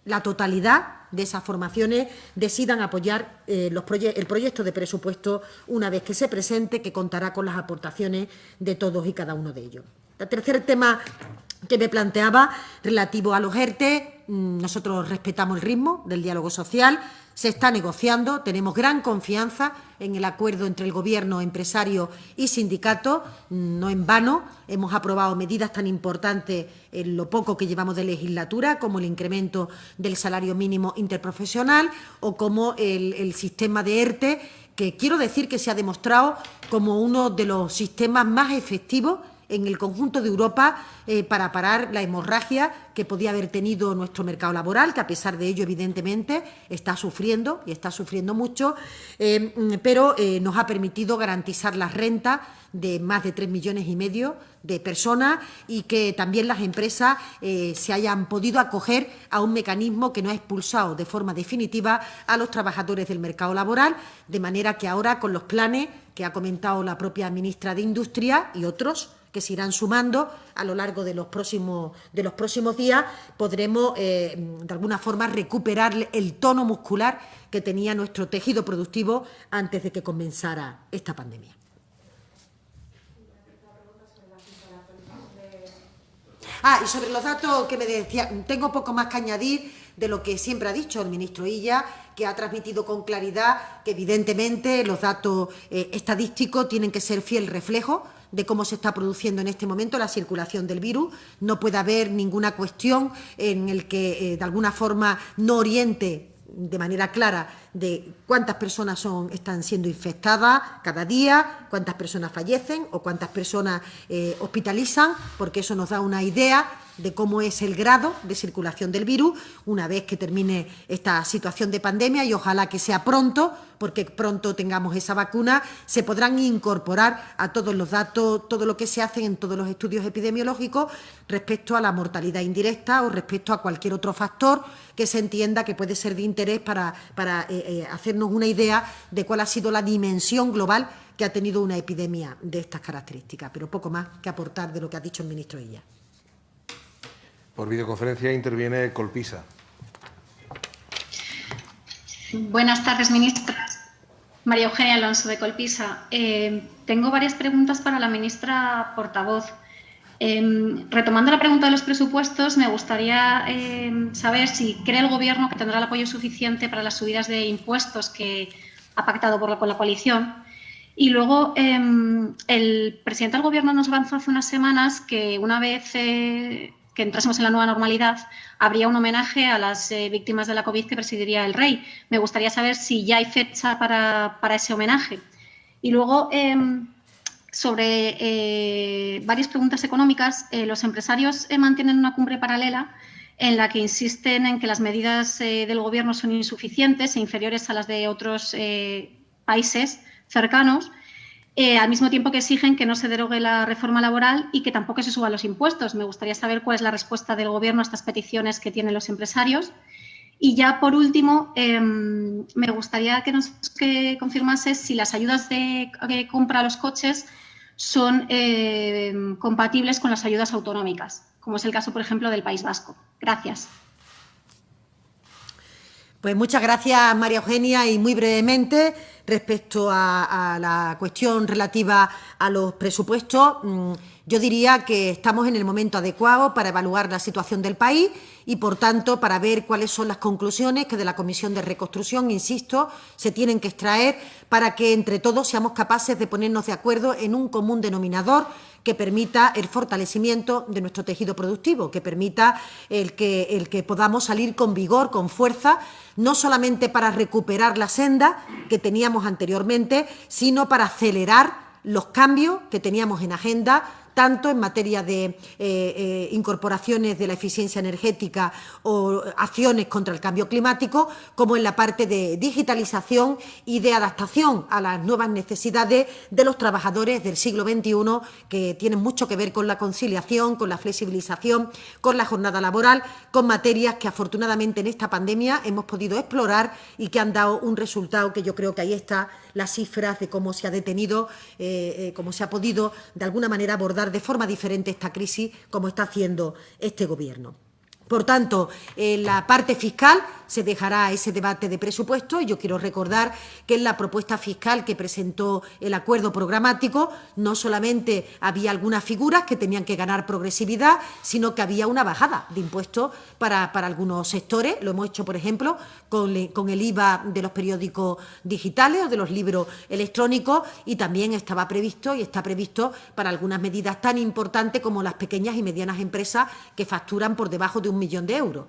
la totalidad de esas formaciones decidan apoyar el proyecto de presupuesto una vez que se presente, que contará con las aportaciones de todos y cada uno de ellos. El tercer tema que me planteaba, relativo a los ERTE, nosotros respetamos el ritmo del diálogo social, se está negociando, tenemos gran confianza en el acuerdo entre el Gobierno, empresarios y sindicatos, no en vano hemos aprobado medidas tan importantes en lo poco que llevamos de legislatura, como el incremento del salario mínimo interprofesional o como el sistema de ERTE, que quiero decir que se ha demostrado como uno de los sistemas más efectivos en el conjunto de Europa para parar la hemorragia que podía haber tenido nuestro mercado laboral, que a pesar de ello, evidentemente, está sufriendo y está sufriendo mucho, pero nos ha permitido garantizar las rentas de más de 3,5 millones de personas y que también las empresas se hayan podido acoger a un mecanismo que no ha expulsado de forma definitiva a los trabajadores del mercado laboral, de manera que ahora, con los planes que ha comentado la propia ministra de Industria y otros que se irán sumando a lo largo de los próximos días, podremos, de alguna forma, recuperar el tono muscular que tenía nuestro tejido productivo antes de que comenzara esta pandemia. Y sobre los datos que me decía, tengo poco más que añadir de lo que siempre ha dicho el ministro Illa, que ha transmitido con claridad que, evidentemente, los datos estadísticos tienen que ser fiel reflejo de cómo se está produciendo en este momento la circulación del virus. No puede haber ninguna cuestión en el que, de alguna forma, no oriente de manera clara de cuántas personas están siendo infectadas cada día, cuántas personas fallecen o cuántas personas hospitalizan, porque eso nos da una idea de cómo es el grado de circulación del virus una vez que termine esta situación de pandemia, y ojalá que sea pronto, porque pronto tengamos esa vacuna, se podrán incorporar a todos los datos, todo lo que se hace en todos los estudios epidemiológicos respecto a la mortalidad indirecta o respecto a cualquier otro factor que se entienda que puede ser de interés para hacernos una idea de cuál ha sido la dimensión global que ha tenido una epidemia de estas características. Pero poco más que aportar de lo que ha dicho el ministro Illa. Por videoconferencia interviene Colpisa. Buenas tardes, ministra. María Eugenia Alonso, de Colpisa. Tengo varias preguntas para la ministra portavoz. Retomando la pregunta de los presupuestos, me gustaría saber si cree el Gobierno que tendrá el apoyo suficiente para las subidas de impuestos que ha pactado con la coalición. Y luego, el presidente del Gobierno nos avanzó hace unas semanas que una vez que entrásemos en la nueva normalidad, habría un homenaje a las víctimas de la COVID que presidiría el Rey. Me gustaría saber si ya hay fecha para ese homenaje. Y luego, sobre varias preguntas económicas, los empresarios mantienen una cumbre paralela en la que insisten en que las medidas del Gobierno son insuficientes e inferiores a las de otros países cercanos, al mismo tiempo que exigen que no se derogue la reforma laboral y que tampoco se suban los impuestos. Me gustaría saber cuál es la respuesta del Gobierno a estas peticiones que tienen los empresarios. Y ya, por último, me gustaría que confirmase si las ayudas de compra a los coches son compatibles con las ayudas autonómicas, como es el caso, por ejemplo, del País Vasco. Gracias. Pues muchas gracias, María Eugenia, y muy brevemente, respecto a la cuestión relativa a los presupuestos, yo diría que estamos en el momento adecuado para evaluar la situación del país y, por tanto, para ver cuáles son las conclusiones que de la Comisión de Reconstrucción, insisto, se tienen que extraer para que entre todos seamos capaces de ponernos de acuerdo en un común denominador que permita el fortalecimiento de nuestro tejido productivo, que permita el que podamos salir con vigor, con fuerza, no solamente para recuperar la senda que teníamos anteriormente, sino para acelerar los cambios que teníamos en agenda, tanto en materia de incorporaciones de la eficiencia energética o acciones contra el cambio climático, como en la parte de digitalización y de adaptación a las nuevas necesidades de los trabajadores del siglo XXI, que tienen mucho que ver con la conciliación, con la flexibilización, con la jornada laboral, con materias que afortunadamente en esta pandemia hemos podido explorar y que han dado un resultado que yo creo que ahí está las cifras de cómo se ha detenido, cómo se ha podido de alguna manera abordar de forma diferente esta crisis como está haciendo este Gobierno. Por tanto, en la parte fiscal se dejará ese debate de presupuesto y yo quiero recordar que en la propuesta fiscal que presentó el acuerdo programático no solamente había algunas figuras que tenían que ganar progresividad, sino que había una bajada de impuestos para algunos sectores. Lo hemos hecho, por ejemplo, con el IVA de los periódicos digitales o de los libros electrónicos, y también estaba previsto y está previsto para algunas medidas tan importantes como las pequeñas y medianas empresas que facturan por debajo de 1 millón de euros.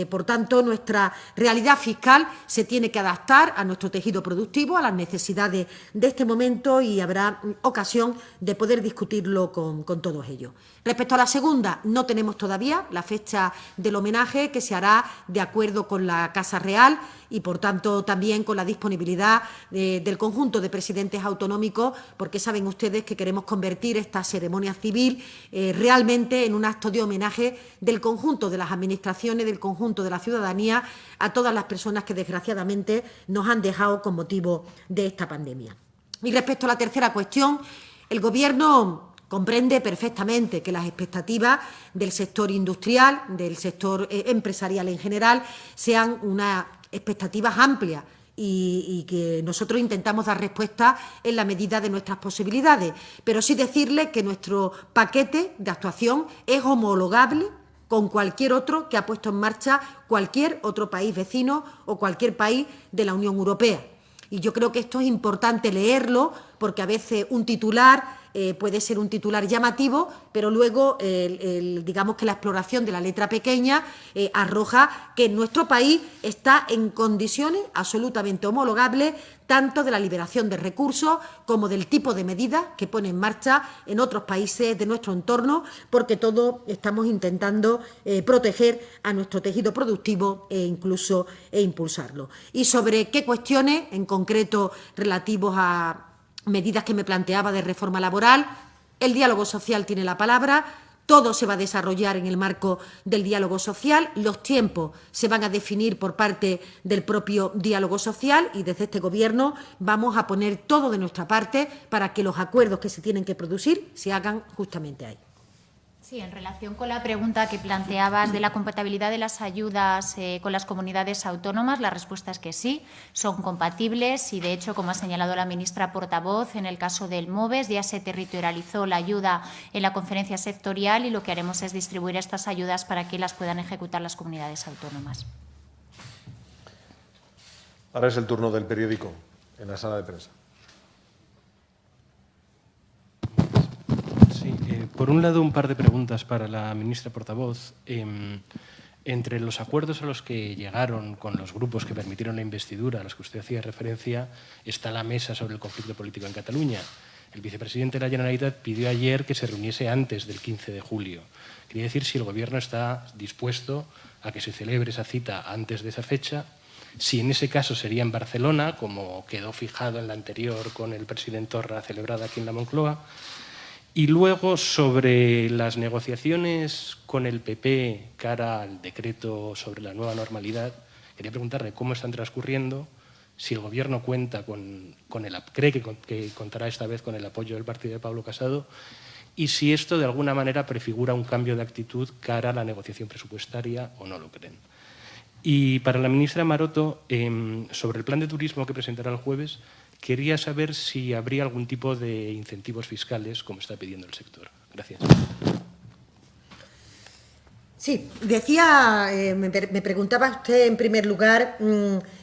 Por tanto, nuestra realidad fiscal se tiene que adaptar a nuestro tejido productivo, a las necesidades de este momento, y habrá ocasión de poder discutirlo con todos ellos. Respecto a la segunda, no tenemos todavía la fecha del homenaje, que se hará de acuerdo con la Casa Real y, por tanto, también con la disponibilidad del conjunto de presidentes autonómicos, porque saben ustedes que queremos convertir esta ceremonia civil realmente en un acto de homenaje del conjunto de las administraciones, del conjunto de la ciudadanía, a todas las personas que desgraciadamente nos han dejado con motivo de esta pandemia. Y respecto a la tercera cuestión, el Gobierno comprende perfectamente que las expectativas del sector industrial, del sector empresarial en general, sean unas expectativas amplias y que nosotros intentamos dar respuesta en la medida de nuestras posibilidades. Pero sí decirle que nuestro paquete de actuación es homologable con cualquier otro que ha puesto en marcha cualquier otro país vecino o cualquier país de la Unión Europea. Y yo creo que esto es importante leerlo, porque a veces un titular puede ser un titular llamativo, pero luego digamos que la exploración de la letra pequeña arroja que nuestro país está en condiciones absolutamente homologables, tanto de la liberación de recursos como del tipo de medidas que pone en marcha en otros países de nuestro entorno, porque todos estamos intentando proteger a nuestro tejido productivo e incluso impulsarlo. Y sobre qué cuestiones, en concreto relativos a medidas que me planteaba de reforma laboral, el diálogo social tiene la palabra. Todo se va a desarrollar en el marco del diálogo social, los tiempos se van a definir por parte del propio diálogo social y desde este Gobierno vamos a poner todo de nuestra parte para que los acuerdos que se tienen que producir se hagan justamente ahí. Sí, en relación con la pregunta que planteabas de la compatibilidad de las ayudas con las comunidades autónomas, la respuesta es que sí, son compatibles y, de hecho, como ha señalado la ministra portavoz, en el caso del MOVES ya se territorializó la ayuda en la conferencia sectorial y lo que haremos es distribuir estas ayudas para que las puedan ejecutar las comunidades autónomas. Ahora es el turno del periódico en la sala de prensa. Sí, por un lado, un par de preguntas para la ministra portavoz. Entre los acuerdos a los que llegaron con los grupos que permitieron la investidura, a los que usted hacía referencia, está la mesa sobre el conflicto político en Cataluña. El vicepresidente de la Generalitat pidió ayer que se reuniese antes del 15 de julio. Quería decir si el Gobierno está dispuesto a que se celebre esa cita antes de esa fecha, si en ese caso sería en Barcelona, como quedó fijado en la anterior con el presidente Torra celebrada aquí en la Moncloa. Y luego, sobre las negociaciones con el PP cara al decreto sobre la nueva normalidad, quería preguntarle cómo están transcurriendo, si el Gobierno cuenta cree que contará esta vez con el apoyo del partido de Pablo Casado y si esto de alguna manera prefigura un cambio de actitud cara a la negociación presupuestaria o no lo creen. Y para la ministra Maroto, sobre el plan de turismo que presentará el jueves, quería saber si habría algún tipo de incentivos fiscales, como está pidiendo el sector. Gracias. Sí, decía, me preguntaba usted en primer lugar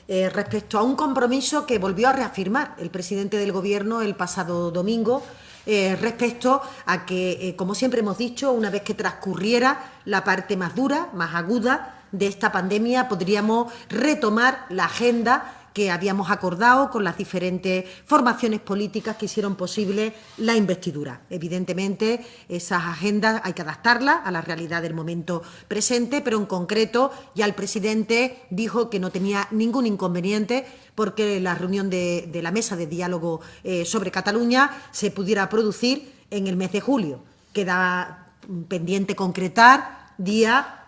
respecto a un compromiso que volvió a reafirmar el presidente del Gobierno el pasado domingo, respecto a que, como siempre hemos dicho, una vez que transcurriera la parte más dura, más aguda de esta pandemia, podríamos retomar la agenda que habíamos acordado con las diferentes formaciones políticas que hicieron posible la investidura. Evidentemente, esas agendas hay que adaptarlas a la realidad del momento presente, pero en concreto ya el presidente dijo que no tenía ningún inconveniente porque la reunión de la mesa de diálogo sobre Cataluña se pudiera producir en el mes de julio. Queda pendiente concretar día,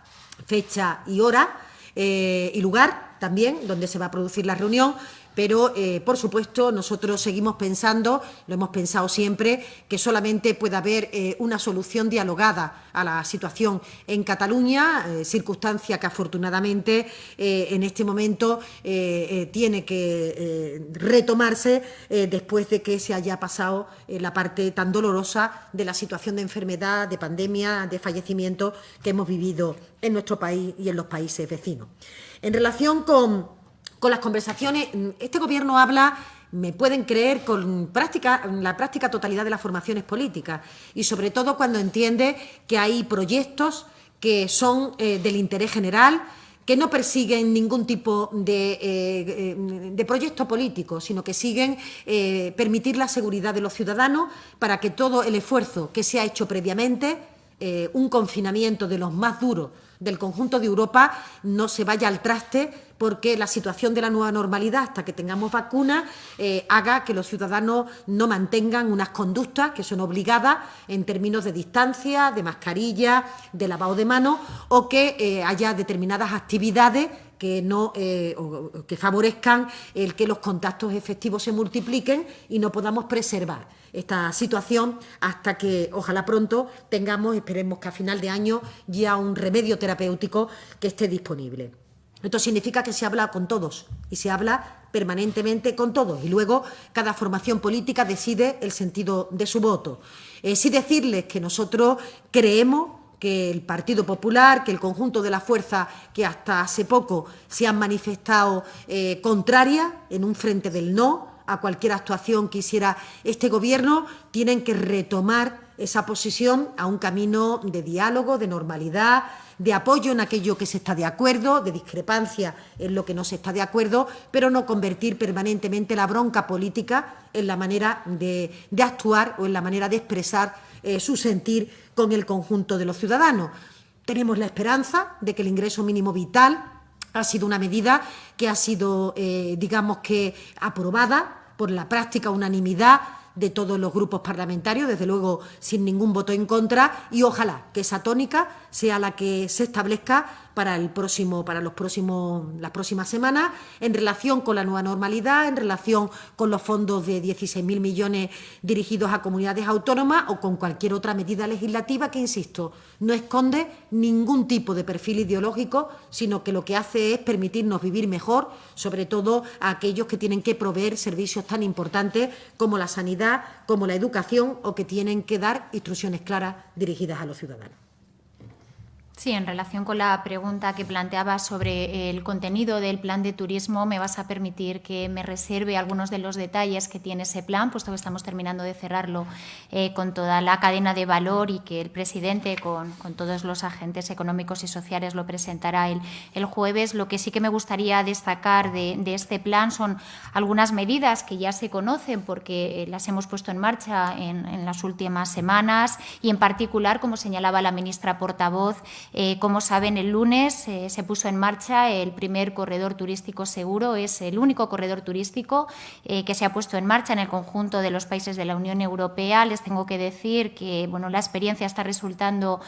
fecha y hora y lugar también donde se va a producir la reunión, pero, por supuesto, nosotros seguimos pensando, lo hemos pensado siempre, que solamente puede haber una solución dialogada a la situación en Cataluña, circunstancia que afortunadamente en este momento tiene que retomarse después de que se haya pasado la parte tan dolorosa de la situación de enfermedad, de pandemia, de fallecimiento que hemos vivido en nuestro país y en los países vecinos. En relación con las conversaciones, este Gobierno habla, me pueden creer, con la práctica totalidad de las formaciones políticas y sobre todo cuando entiende que hay proyectos que son del interés general, que no persiguen ningún tipo de proyecto político, sino que siguen permitir la seguridad de los ciudadanos para que todo el esfuerzo que se ha hecho previamente, un confinamiento de los más duros del conjunto de Europa, no se vaya al traste porque la situación de la nueva normalidad, hasta que tengamos vacunas, haga que los ciudadanos no mantengan unas conductas que son obligadas en términos de distancia, de mascarilla, de lavado de manos o que haya determinadas actividades que que favorezcan el que los contactos efectivos se multipliquen y no podamos preservar esta situación hasta que, ojalá pronto, tengamos, esperemos que a final de año, ya un remedio terapéutico que esté disponible. Esto significa que se habla con todos y se habla permanentemente con todos y luego cada formación política decide el sentido de su voto. Sí decirles que nosotros creemos que el Partido Popular, que el conjunto de las fuerzas que hasta hace poco se han manifestado contrarias en un frente del no a cualquier actuación que hiciera este Gobierno, tienen que retomar esa posición a un camino de diálogo, de normalidad, de apoyo en aquello que se está de acuerdo, de discrepancia en lo que no se está de acuerdo, pero no convertir permanentemente la bronca política en la manera de actuar o en la manera de expresar su sentir con el conjunto de los ciudadanos. Tenemos la esperanza de que el ingreso mínimo vital ha sido una medida que ha sido, digamos que, aprobada por la práctica unanimidad de todos los grupos parlamentarios, desde luego sin ningún voto en contra, y ojalá que esa tónica sea la que se establezca para las próximas semanas, en relación con la nueva normalidad, en relación con los fondos de 16.000 millones dirigidos a comunidades autónomas o con cualquier otra medida legislativa que, insisto, no esconde ningún tipo de perfil ideológico, sino que lo que hace es permitirnos vivir mejor, sobre todo a aquellos que tienen que proveer servicios tan importantes como la sanidad, como la educación, o que tienen que dar instrucciones claras dirigidas a los ciudadanos. Sí, en relación con la pregunta que planteaba sobre el contenido del plan de turismo, me vas a permitir que me reserve algunos de los detalles que tiene ese plan, puesto que estamos terminando de cerrarlo con toda la cadena de valor y que el presidente, con todos los agentes económicos y sociales, lo presentará el jueves. Lo que sí que me gustaría destacar de este plan son algunas medidas que ya se conocen porque las hemos puesto en marcha en las últimas semanas y, en particular, como señalaba la ministra portavoz, como saben, el lunes se puso en marcha el primer corredor turístico seguro. Es el único corredor turístico que se ha puesto en marcha en el conjunto de los países de la Unión Europea. Les tengo que decir que la experiencia está resultando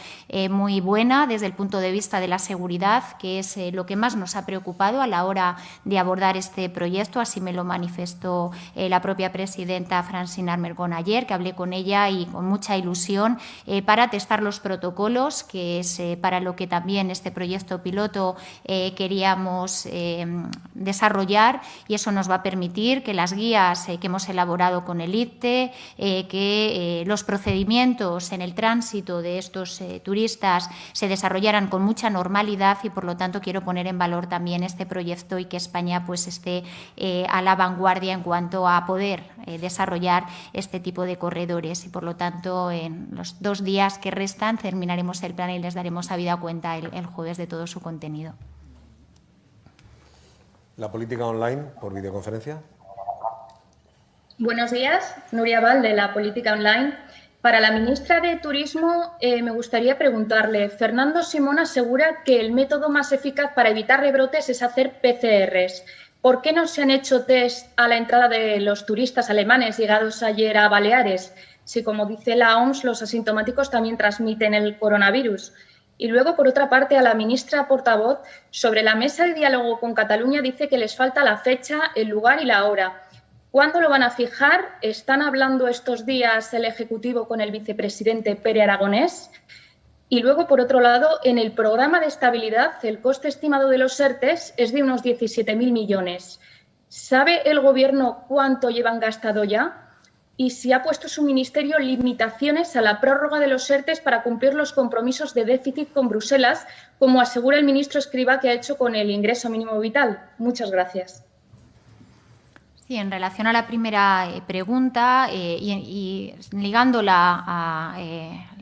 muy buena desde el punto de vista de la seguridad, que es lo que más nos ha preocupado a la hora de abordar este proyecto. Así me lo manifestó la propia presidenta Francine Armengol ayer, que hablé con ella y con mucha ilusión para testar los protocolos, que es para lo que también este proyecto piloto queríamos desarrollar, y eso nos va a permitir que las guías que hemos elaborado con el ITE, que los procedimientos en el tránsito de estos turistas se desarrollaran con mucha normalidad, y por lo tanto quiero poner en valor también este proyecto y que España pues esté a la vanguardia en cuanto a poder desarrollar este tipo de corredores, y por lo tanto en los 2 días que restan terminaremos el plan y les daremos habida cuenta el jueves de todo su contenido. La política online por videoconferencia. Buenos días, Nuria Val, de la Política Online. Para la ministra de Turismo me gustaría preguntarle, Fernando Simón asegura que el método más eficaz para evitar rebrotes es hacer PCRs. ¿Por qué no se han hecho test a la entrada de los turistas alemanes llegados ayer a Baleares? Si, como dice la OMS, los asintomáticos también transmiten el coronavirus. Y luego, por otra parte, a la ministra portavoz, sobre la mesa de diálogo con Cataluña dice que les falta la fecha, el lugar y la hora. ¿Cuándo lo van a fijar? ¿Están hablando estos días el Ejecutivo con el vicepresidente Pere Aragonés? Y luego, por otro lado, en el programa de estabilidad, el coste estimado de los ERTEs es de unos 17.000 millones. ¿Sabe el Gobierno cuánto llevan gastado ya? Y si ha puesto su ministerio limitaciones a la prórroga de los ERTEs para cumplir los compromisos de déficit con Bruselas, como asegura el ministro Escrivá que ha hecho con el ingreso mínimo vital. Muchas gracias. Sí, en relación a la primera pregunta y ligándola a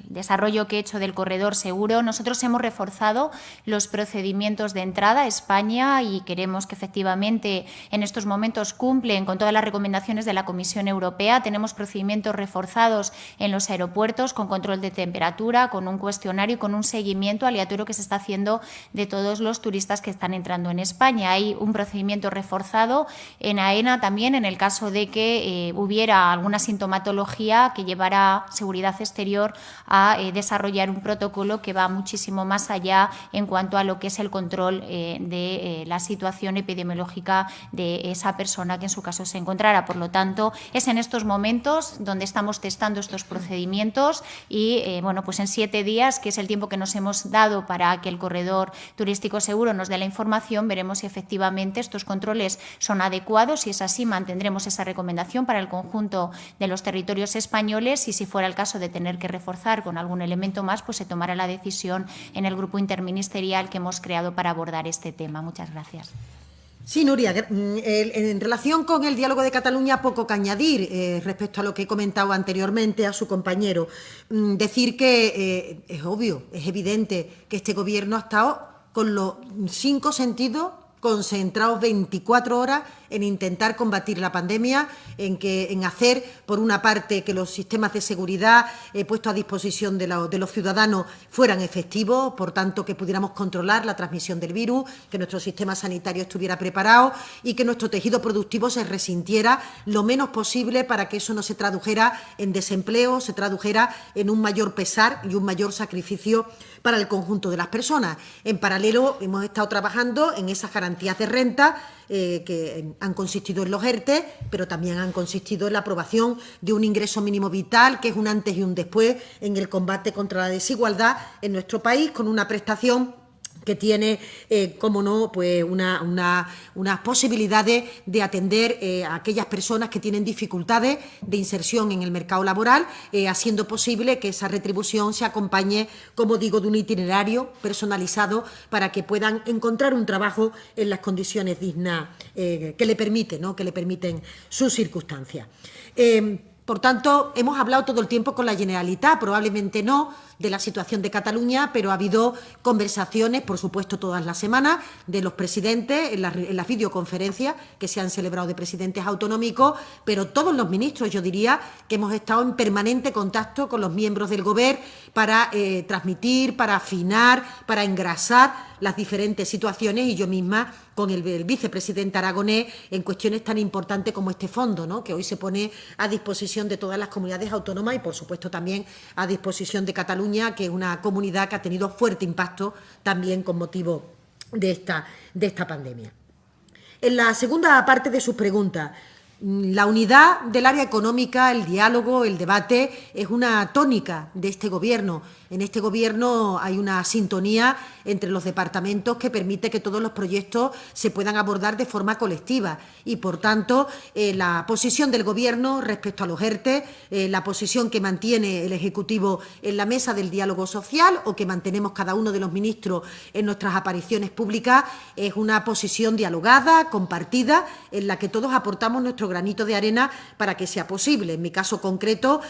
desarrollo que he hecho del corredor seguro, nosotros hemos reforzado los procedimientos de entrada a España y queremos que efectivamente en estos momentos cumplen con todas las recomendaciones de la Comisión Europea. Tenemos procedimientos reforzados en los aeropuertos con control de temperatura, con un cuestionario y con un seguimiento aleatorio que se está haciendo de todos los turistas que están entrando en España. Hay un procedimiento reforzado en AENA también en el caso de que hubiera alguna sintomatología que llevara seguridad exterior a desarrollar un protocolo que va muchísimo más allá en cuanto a lo que es el control de la situación epidemiológica de esa persona que en su caso se encontrara. Por lo tanto, es en estos momentos donde estamos testando estos procedimientos y, pues en 7 días, que es el tiempo que nos hemos dado para que el corredor turístico seguro nos dé la información, veremos si efectivamente estos controles son adecuados. Si es así, mantendremos esa recomendación para el conjunto de los territorios españoles y, si fuera el caso de tener que reforzar con algún elemento más, pues se tomará la decisión en el grupo interministerial que hemos creado para abordar este tema. Muchas gracias. Sí, Nuria, en relación con el diálogo de Cataluña, poco que añadir respecto a lo que he comentado anteriormente a su compañero. Decir que es obvio, es evidente que este Gobierno ha estado con los 5 sentidos concentrados 24 horas en intentar combatir la pandemia, en hacer, por una parte, que los sistemas de seguridad puestos a disposición de los ciudadanos fueran efectivos, por tanto, que pudiéramos controlar la transmisión del virus, que nuestro sistema sanitario estuviera preparado y que nuestro tejido productivo se resintiera lo menos posible para que eso no se tradujera en desempleo, se tradujera en un mayor pesar y un mayor sacrificio para el conjunto de las personas. En paralelo, hemos estado trabajando en esas garantías de renta que han consistido en los ERTE, pero también han consistido en la aprobación de un ingreso mínimo vital, que es un antes y un después en el combate contra la desigualdad en nuestro país, con una prestación que tiene, como no, pues unas posibilidades de atender a aquellas personas que tienen dificultades de inserción en el mercado laboral, haciendo posible que esa retribución se acompañe, como digo, de un itinerario personalizado para que puedan encontrar un trabajo en las condiciones dignas que le permiten, ¿no?, que le permiten sus circunstancias. Por tanto, hemos hablado todo el tiempo con la Generalitat, probablemente no de la situación de Cataluña, pero ha habido conversaciones, por supuesto, todas las semanas, de los presidentes en las videoconferencias que se han celebrado de presidentes autonómicos, pero todos los ministros, yo diría, que hemos estado en permanente contacto con los miembros del Gobierno para transmitir, para afinar, para engrasar las diferentes situaciones, y yo misma con el vicepresidente aragonés en cuestiones tan importantes como este fondo, ¿no?, que hoy se pone a disposición de todas las comunidades autónomas y, por supuesto, también a disposición de Cataluña, que es una comunidad que ha tenido fuerte impacto también con motivo de esta pandemia. En la segunda parte de sus preguntas, la unidad del área económica, el diálogo, el debate, es una tónica de este Gobierno. En este Gobierno hay una sintonía entre los departamentos que permite que todos los proyectos se puedan abordar de forma colectiva y, por tanto, la posición del Gobierno respecto a los ERTE, la posición que mantiene el Ejecutivo en la mesa del diálogo social o que mantenemos cada uno de los ministros en nuestras apariciones públicas, es una posición dialogada, compartida, en la que todos aportamos nuestro granito de arena para que sea posible. En mi caso concreto,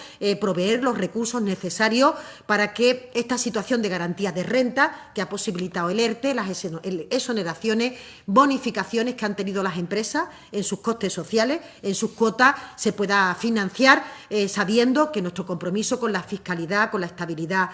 proveer los recursos necesarios para que esta situación de garantía de renta que ha posibilitado el ERTE, las exoneraciones, bonificaciones que han tenido las empresas en sus costes sociales, en sus cuotas, se pueda financiar sabiendo que nuestro compromiso con la fiscalidad, con la estabilidad,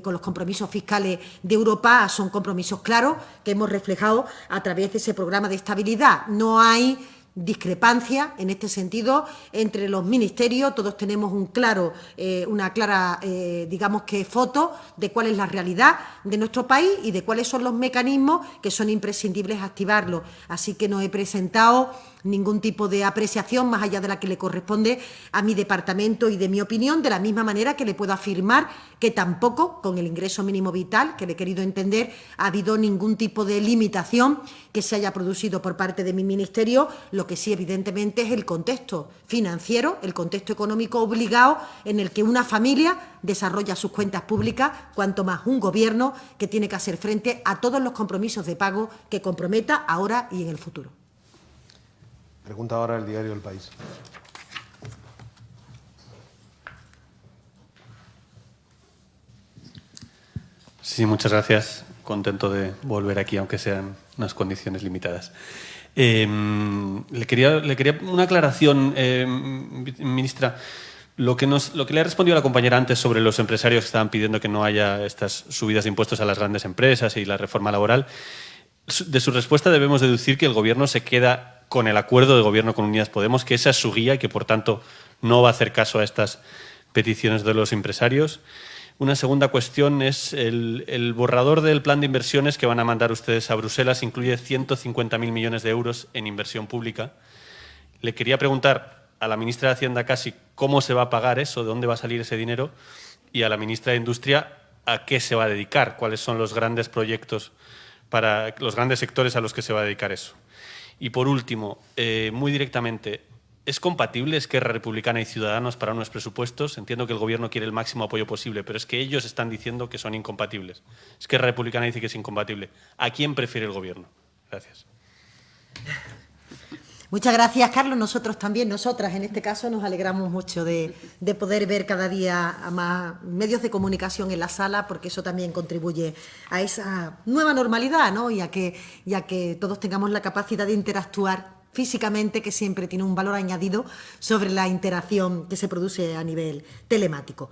con los compromisos fiscales de Europa son compromisos claros que hemos reflejado a través de ese programa de estabilidad. No hay discrepancia en este sentido entre los ministerios, todos tenemos una clara digamos que foto de cuál es la realidad de nuestro país y de cuáles son los mecanismos que son imprescindibles activarlos. Así que no he presentado ningún tipo de apreciación más allá de la que le corresponde a mi departamento y de mi opinión, de la misma manera que le puedo afirmar que tampoco con el ingreso mínimo vital, que le he querido entender, ha habido ningún tipo de limitación que se haya producido por parte de mi ministerio. Lo que sí, evidentemente, es el contexto financiero, el contexto económico obligado en el que una familia desarrolla sus cuentas públicas, cuanto más un Gobierno que tiene que hacer frente a todos los compromisos de pago que comprometa ahora y en el futuro. Pregunta ahora el diario El País. Sí, muchas gracias. Contento de volver aquí, aunque sean unas condiciones limitadas. Le quería una aclaración, ministra. Lo que le ha respondido a la compañera antes sobre los empresarios que estaban pidiendo que no haya estas subidas de impuestos a las grandes empresas y la reforma laboral, de su respuesta debemos deducir que el Gobierno se queda con el acuerdo de Gobierno con Unidas Podemos, que esa es su guía y que, por tanto, no va a hacer caso a estas peticiones de los empresarios. Una segunda cuestión es el borrador del plan de inversiones que van a mandar ustedes a Bruselas incluye 150.000 millones de euros en inversión pública. Le quería preguntar a la ministra de Hacienda casi cómo se va a pagar eso, de dónde va a salir ese dinero, y a la ministra de Industria a qué se va a dedicar, cuáles son los grandes proyectos para los grandes sectores a los que se va a dedicar eso. Y por último, muy directamente, ¿es compatible Esquerra Republicana y Ciudadanos para unos presupuestos? Entiendo que el Gobierno quiere el máximo apoyo posible, pero es que ellos están diciendo que son incompatibles. Esquerra Republicana dice que es incompatible. ¿A quién prefiere el Gobierno? Gracias. Muchas gracias, Carlos. Nosotros también, nosotras en este caso, nos alegramos mucho de poder ver cada día a más medios de comunicación en la sala, porque eso también contribuye a esa nueva normalidad, ¿no? y a que todos tengamos la capacidad de interactuar físicamente, que siempre tiene un valor añadido sobre la interacción que se produce a nivel telemático.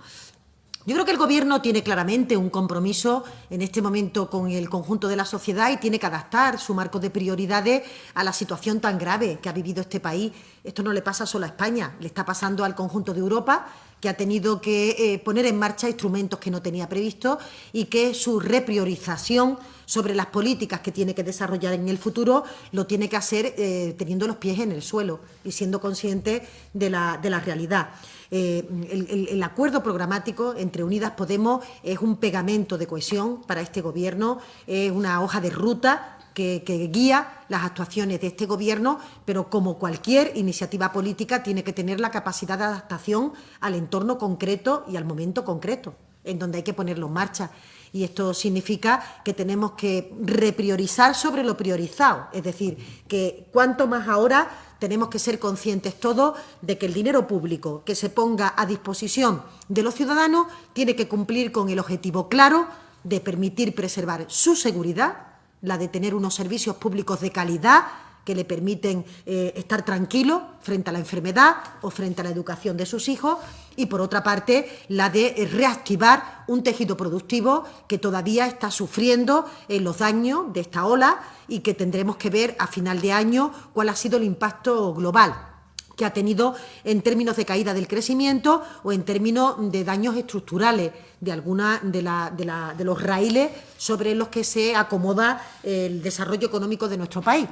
Yo creo que el Gobierno tiene claramente un compromiso en este momento con el conjunto de la sociedad y tiene que adaptar su marco de prioridades a la situación tan grave que ha vivido este país. Esto no le pasa solo a España, le está pasando al conjunto de Europa, que ha tenido que poner en marcha instrumentos que no tenía previsto y que su repriorización sobre las políticas que tiene que desarrollar en el futuro lo tiene que hacer teniendo los pies en el suelo y siendo consciente de la realidad. El acuerdo programático entre Unidas Podemos es un pegamento de cohesión para este Gobierno, es una hoja de ruta que guía las actuaciones de este Gobierno, pero como cualquier iniciativa política tiene que tener la capacidad de adaptación al entorno concreto y al momento concreto, en donde hay que ponerlo en marcha. Y esto significa que tenemos que repriorizar sobre lo priorizado, es decir, que cuanto más ahora tenemos que ser conscientes todos de que el dinero público que se ponga a disposición de los ciudadanos tiene que cumplir con el objetivo claro de permitir preservar su seguridad, la de tener unos servicios públicos de calidad que le permiten estar tranquilos frente a la enfermedad o frente a la educación de sus hijos, y por otra parte la de reactivar un tejido productivo que todavía está sufriendo los daños de esta ola y que tendremos que ver a final de año cuál ha sido el impacto global que ha tenido en términos de caída del crecimiento o en términos de daños estructurales de alguna de los raíles sobre los que se acomoda el desarrollo económico de nuestro país.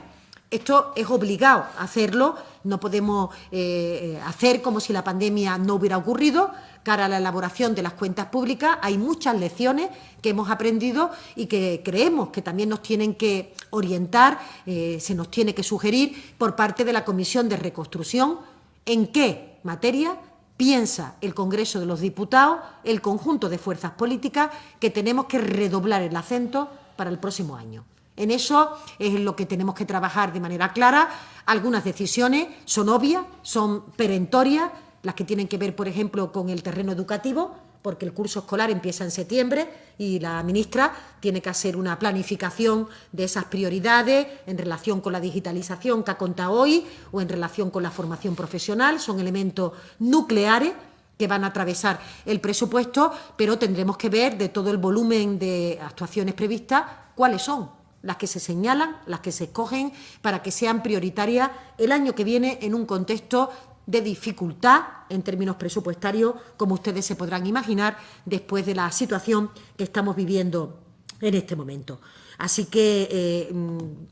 Esto es obligado a hacerlo, no podemos hacer como si la pandemia no hubiera ocurrido. Cara a la elaboración de las cuentas públicas hay muchas lecciones que hemos aprendido y que creemos que también nos tienen que orientar, se nos tiene que sugerir por parte de la Comisión de Reconstrucción en qué materia piensa el Congreso de los Diputados, el conjunto de fuerzas políticas, que tenemos que redoblar el acento para el próximo año. En eso es en lo que tenemos que trabajar de manera clara. Algunas decisiones son obvias, son perentorias, las que tienen que ver, por ejemplo, con el terreno educativo, porque el curso escolar empieza en septiembre y la ministra tiene que hacer una planificación de esas prioridades en relación con la digitalización que ha contado hoy o en relación con la formación profesional. Son elementos nucleares que van a atravesar el presupuesto, pero tendremos que ver de todo el volumen de actuaciones previstas cuáles son las que se señalan, las que se escogen para que sean prioritarias el año que viene en un contexto de dificultad en términos presupuestarios, como ustedes se podrán imaginar, después de la situación que estamos viviendo en este momento. Así que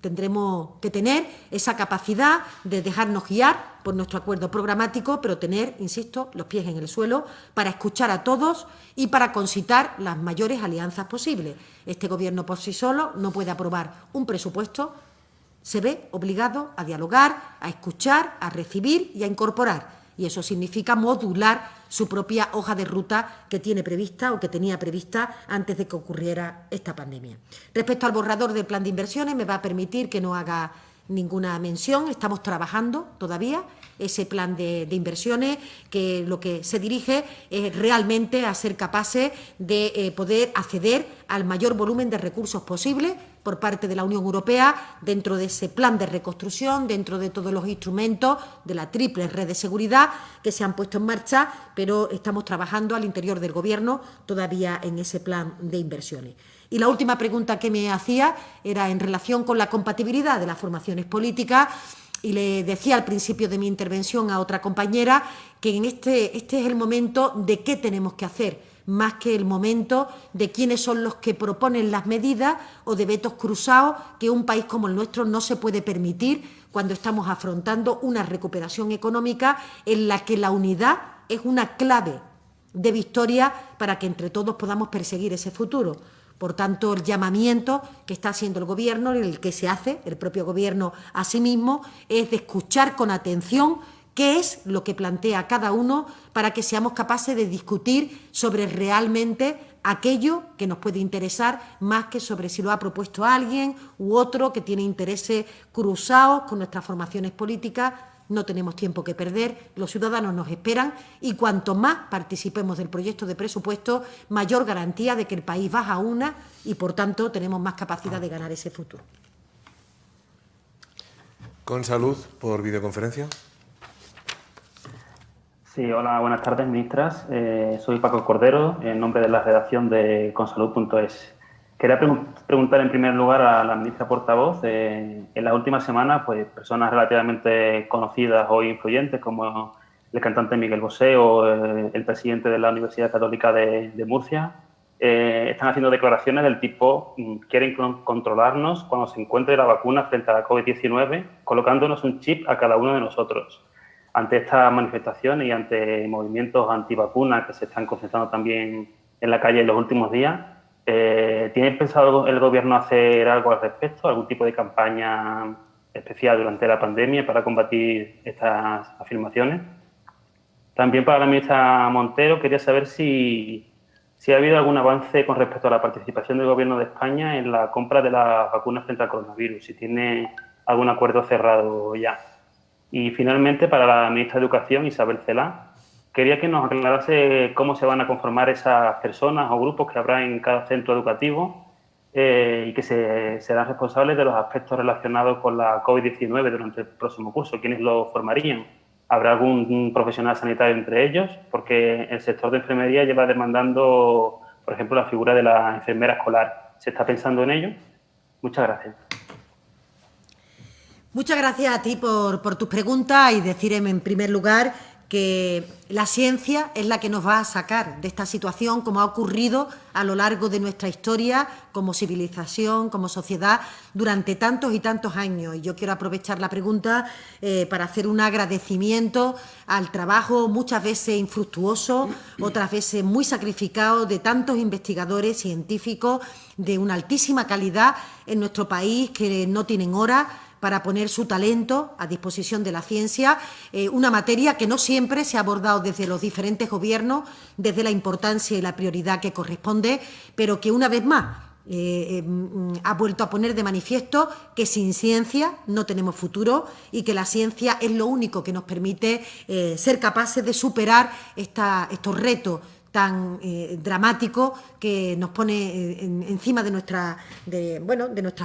tendremos que tener esa capacidad de dejarnos guiar por nuestro acuerdo programático, pero tener, insisto, los pies en el suelo para escuchar a todos y para concitar las mayores alianzas posibles. Este Gobierno por sí solo no puede aprobar un presupuesto, se ve obligado a dialogar, a escuchar, a recibir y a incorporar. Y eso significa modular su propia hoja de ruta que tiene prevista o que tenía prevista antes de que ocurriera esta pandemia. Respecto al borrador del plan de inversiones, me va a permitir que no haga ninguna mención. Estamos trabajando todavía ese plan de inversiones, que lo que se dirige es realmente a ser capaces de poder acceder al mayor volumen de recursos posible por parte de la Unión Europea dentro de ese plan de reconstrucción, dentro de todos los instrumentos de la triple red de seguridad que se han puesto en marcha, pero estamos trabajando al interior del Gobierno todavía en ese plan de inversiones. Y la última pregunta que me hacía era en relación con la compatibilidad de las formaciones políticas, y le decía al principio de mi intervención a otra compañera que en este es el momento de qué tenemos que hacer, más que el momento de quiénes son los que proponen las medidas o de vetos cruzados que un país como el nuestro no se puede permitir cuando estamos afrontando una recuperación económica en la que la unidad es una clave de victoria para que entre todos podamos perseguir ese futuro. Por tanto, el llamamiento que está haciendo el Gobierno, el que se hace el propio Gobierno a sí mismo, es de escuchar con atención qué es lo que plantea cada uno para que seamos capaces de discutir sobre realmente aquello que nos puede interesar más que sobre si lo ha propuesto alguien u otro que tiene intereses cruzados con nuestras formaciones políticas. No tenemos tiempo que perder, los ciudadanos nos esperan y cuanto más participemos del proyecto de presupuesto, mayor garantía de que el país va a una y, por tanto, tenemos más capacidad de ganar ese futuro. Con Salud, por videoconferencia. Sí, hola, buenas tardes, ministras. Soy Paco Cordero, en nombre de la redacción de consalud.es. Quería preguntar en primer lugar a la ministra portavoz. En las últimas semanas, pues personas relativamente conocidas o influyentes, como el cantante Miguel Bosé o el presidente de la Universidad Católica de Murcia, están haciendo declaraciones del tipo: quieren controlarnos cuando se encuentre la vacuna frente a la COVID-19, colocándonos un chip a cada uno de nosotros. Ante estas manifestaciones y ante movimientos antivacunas que se están concentrando también en la calle en los últimos días, ¿tiene pensado el Gobierno hacer algo al respecto, algún tipo de campaña especial durante la pandemia para combatir estas afirmaciones? También para la ministra Montero, quería saber si ha habido algún avance con respecto a la participación del Gobierno de España en la compra de las vacunas frente al coronavirus, si tiene algún acuerdo cerrado ya. Y finalmente, para la ministra de Educación, Isabel Celaá, quería que nos aclarase cómo se van a conformar esas personas o grupos que habrá en cada centro educativo y que serán responsables de los aspectos relacionados con la COVID-19 durante el próximo curso. ¿Quiénes lo formarían? ¿Habrá algún profesional sanitario entre ellos? Porque el sector de enfermería lleva demandando, por ejemplo, la figura de la enfermera escolar. ¿Se está pensando en ello? Muchas gracias. Muchas gracias a ti por tus preguntas y decirme en primer lugar que la ciencia es la que nos va a sacar de esta situación, como ha ocurrido a lo largo de nuestra historia como civilización, como sociedad, durante tantos y tantos años. Y yo quiero aprovechar la pregunta para hacer un agradecimiento al trabajo muchas veces infructuoso, otras veces muy sacrificado de tantos investigadores científicos de una altísima calidad en nuestro país que no tienen hora para poner su talento a disposición de la ciencia, una materia que no siempre se ha abordado desde los diferentes gobiernos, desde la importancia y la prioridad que corresponde, pero que una vez más ha vuelto a poner de manifiesto que sin ciencia no tenemos futuro y que la ciencia es lo único que nos permite ser capaces de superar estos retos tan dramático que nos pone encima de nuestras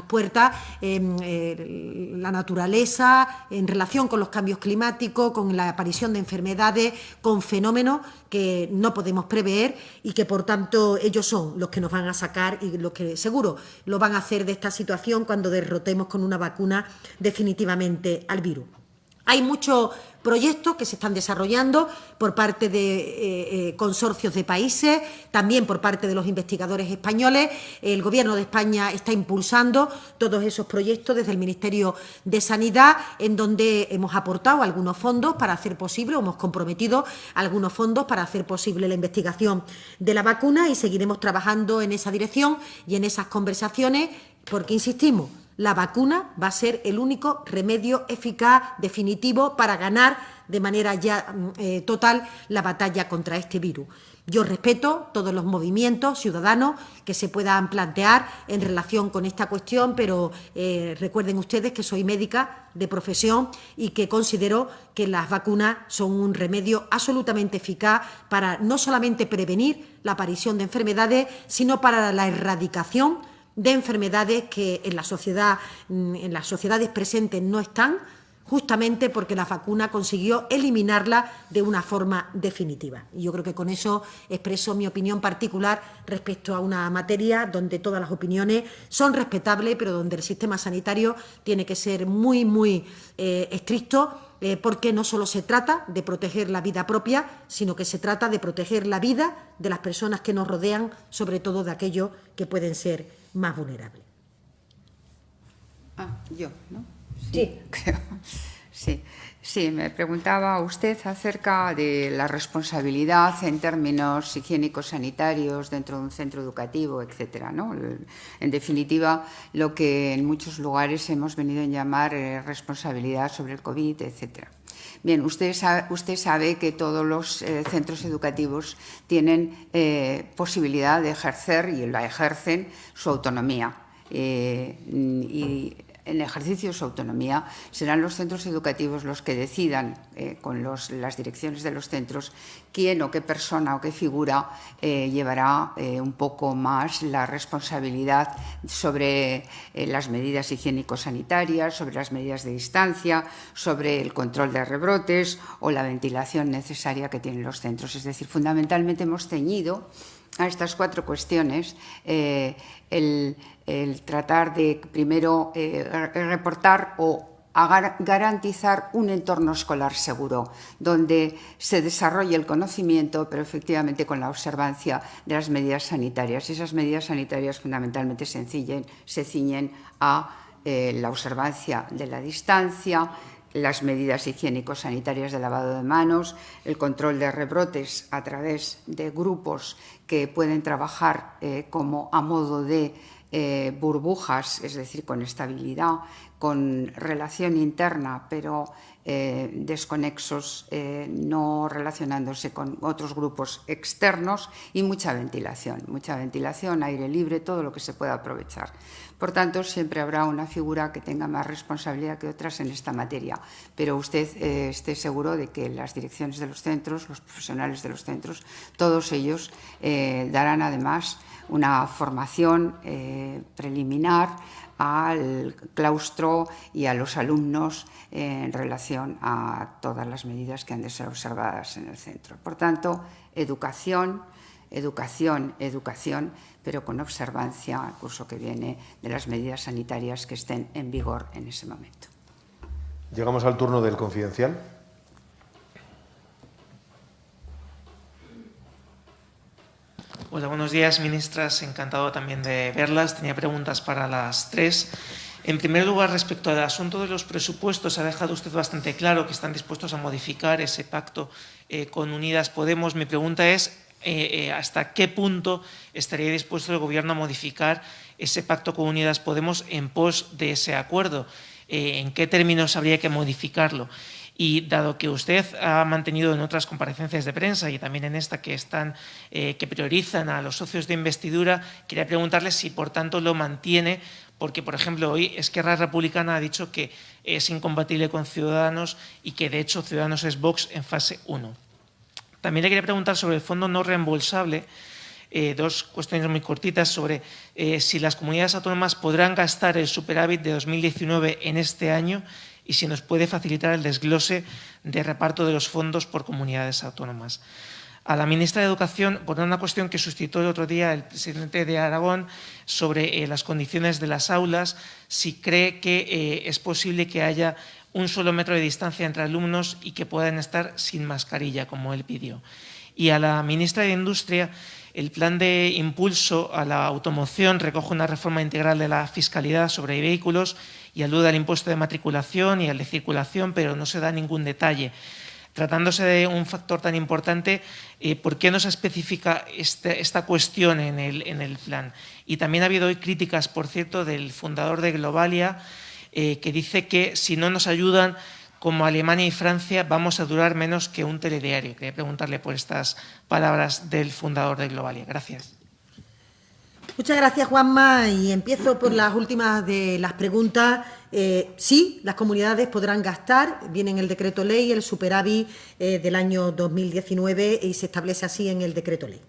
puertas la naturaleza, en relación con los cambios climáticos, con la aparición de enfermedades, con fenómenos que no podemos prever y que, por tanto, ellos son los que nos van a sacar y los que seguro lo van a hacer de esta situación cuando derrotemos con una vacuna definitivamente al virus. Hay muchos proyectos que se están desarrollando por parte de consorcios de países, también por parte de los investigadores españoles. El Gobierno de España está impulsando todos esos proyectos desde el Ministerio de Sanidad, en donde hemos aportado algunos fondos para hacer posible, o hemos comprometido algunos fondos para hacer posible la investigación de la vacuna, y seguiremos trabajando en esa dirección y en esas conversaciones, porque, insistimos, la vacuna va a ser el único remedio eficaz, definitivo, para ganar de manera ya total la batalla contra este virus. Yo respeto todos los movimientos ciudadanos que se puedan plantear en relación con esta cuestión, pero recuerden ustedes que soy médica de profesión y que considero que las vacunas son un remedio absolutamente eficaz para no solamente prevenir la aparición de enfermedades, sino para la erradicación de enfermedades que en las sociedades presentes no están, justamente porque la vacuna consiguió eliminarla de una forma definitiva. Y yo creo que con eso expreso mi opinión particular respecto a una materia donde todas las opiniones son respetables, pero donde el sistema sanitario tiene que ser muy, muy estricto, porque no solo se trata de proteger la vida propia, sino que se trata de proteger la vida de las personas que nos rodean, sobre todo de aquellos que pueden ser más vulnerable. Yo, ¿no? Sí. Creo. Sí, me preguntaba usted acerca de la responsabilidad en términos higiénicos sanitarios dentro de un centro educativo, etcétera, ¿no? En definitiva, lo que en muchos lugares hemos venido a llamar responsabilidad sobre el COVID, etcétera. Bien, usted sabe que todos los centros educativos tienen posibilidad de ejercer, y la ejercen, su autonomía. Y en ejercicio de su autonomía, serán los centros educativos los que decidan con las direcciones de los centros quién o qué persona o qué figura llevará un poco más la responsabilidad sobre las medidas higiénico-sanitarias, sobre las medidas de distancia, sobre el control de rebrotes o la ventilación necesaria que tienen los centros. Es decir, fundamentalmente hemos ceñido a estas 4 cuestiones el tratar de, primero, reportar o garantizar un entorno escolar seguro, donde se desarrolle el conocimiento, pero efectivamente con la observancia de las medidas sanitarias. Esas medidas sanitarias fundamentalmente se ciñen a la observancia de la distancia, las medidas higiénico-sanitarias de lavado de manos, el control de rebrotes a través de grupos que pueden trabajar como a modo de burbujas, es decir, con estabilidad, con relación interna, pero desconexos, no relacionándose con otros grupos externos, y mucha ventilación, aire libre, todo lo que se pueda aprovechar. Por tanto, siempre habrá una figura que tenga más responsabilidad que otras en esta materia, pero usted esté seguro de que las direcciones de los centros, los profesionales de los centros, todos ellos darán además una formación preliminar al claustro y a los alumnos en relación a todas las medidas que han de ser observadas en el centro. Por tanto, educación, pero con observancia al curso que viene de las medidas sanitarias que estén en vigor en ese momento. Llegamos al turno del confidencial. Hola, buenos días, ministras. Encantado también de verlas. Tenía preguntas para las 3. En primer lugar, respecto al asunto de los presupuestos, ha dejado usted bastante claro que están dispuestos a modificar ese pacto con Unidas Podemos. Mi pregunta es, ¿hasta qué punto estaría dispuesto el Gobierno a modificar ese pacto con Unidas Podemos en pos de ese acuerdo? ¿En qué términos habría que modificarlo? Y dado que usted ha mantenido en otras comparecencias de prensa y también en esta que priorizan a los socios de investidura, quería preguntarle si por tanto lo mantiene, porque por ejemplo hoy Esquerra Republicana ha dicho que es incompatible con Ciudadanos y que de hecho Ciudadanos es Vox en fase 1. También le quería preguntar sobre el fondo no reembolsable, 2 cuestiones muy cortitas sobre si las comunidades autónomas podrán gastar el superávit de 2019 en este año y si nos puede facilitar el desglose de reparto de los fondos por comunidades autónomas. A la ministra de Educación, por una cuestión que suscitó el otro día el presidente de Aragón sobre las condiciones de las aulas, si cree que es posible que haya un solo metro de distancia entre alumnos y que puedan estar sin mascarilla, como él pidió. Y a la ministra de Industria, el plan de impulso a la automoción recoge una reforma integral de la fiscalidad sobre vehículos y alude al impuesto de matriculación y al de circulación, pero no se da ningún detalle. Tratándose de un factor tan importante, ¿por qué no se especifica esta cuestión en el plan? Y también ha habido hoy críticas, por cierto, del fundador de Globalia, que dice que si no nos ayudan, como Alemania y Francia, vamos a durar menos que un telediario. Quería preguntarle por estas palabras del fundador de Globalia. Gracias. Muchas gracias, Juanma. Y empiezo por las últimas de las preguntas. Sí, las comunidades podrán gastar, viene en el decreto ley, el superávit del año 2019 y se establece así en el decreto ley.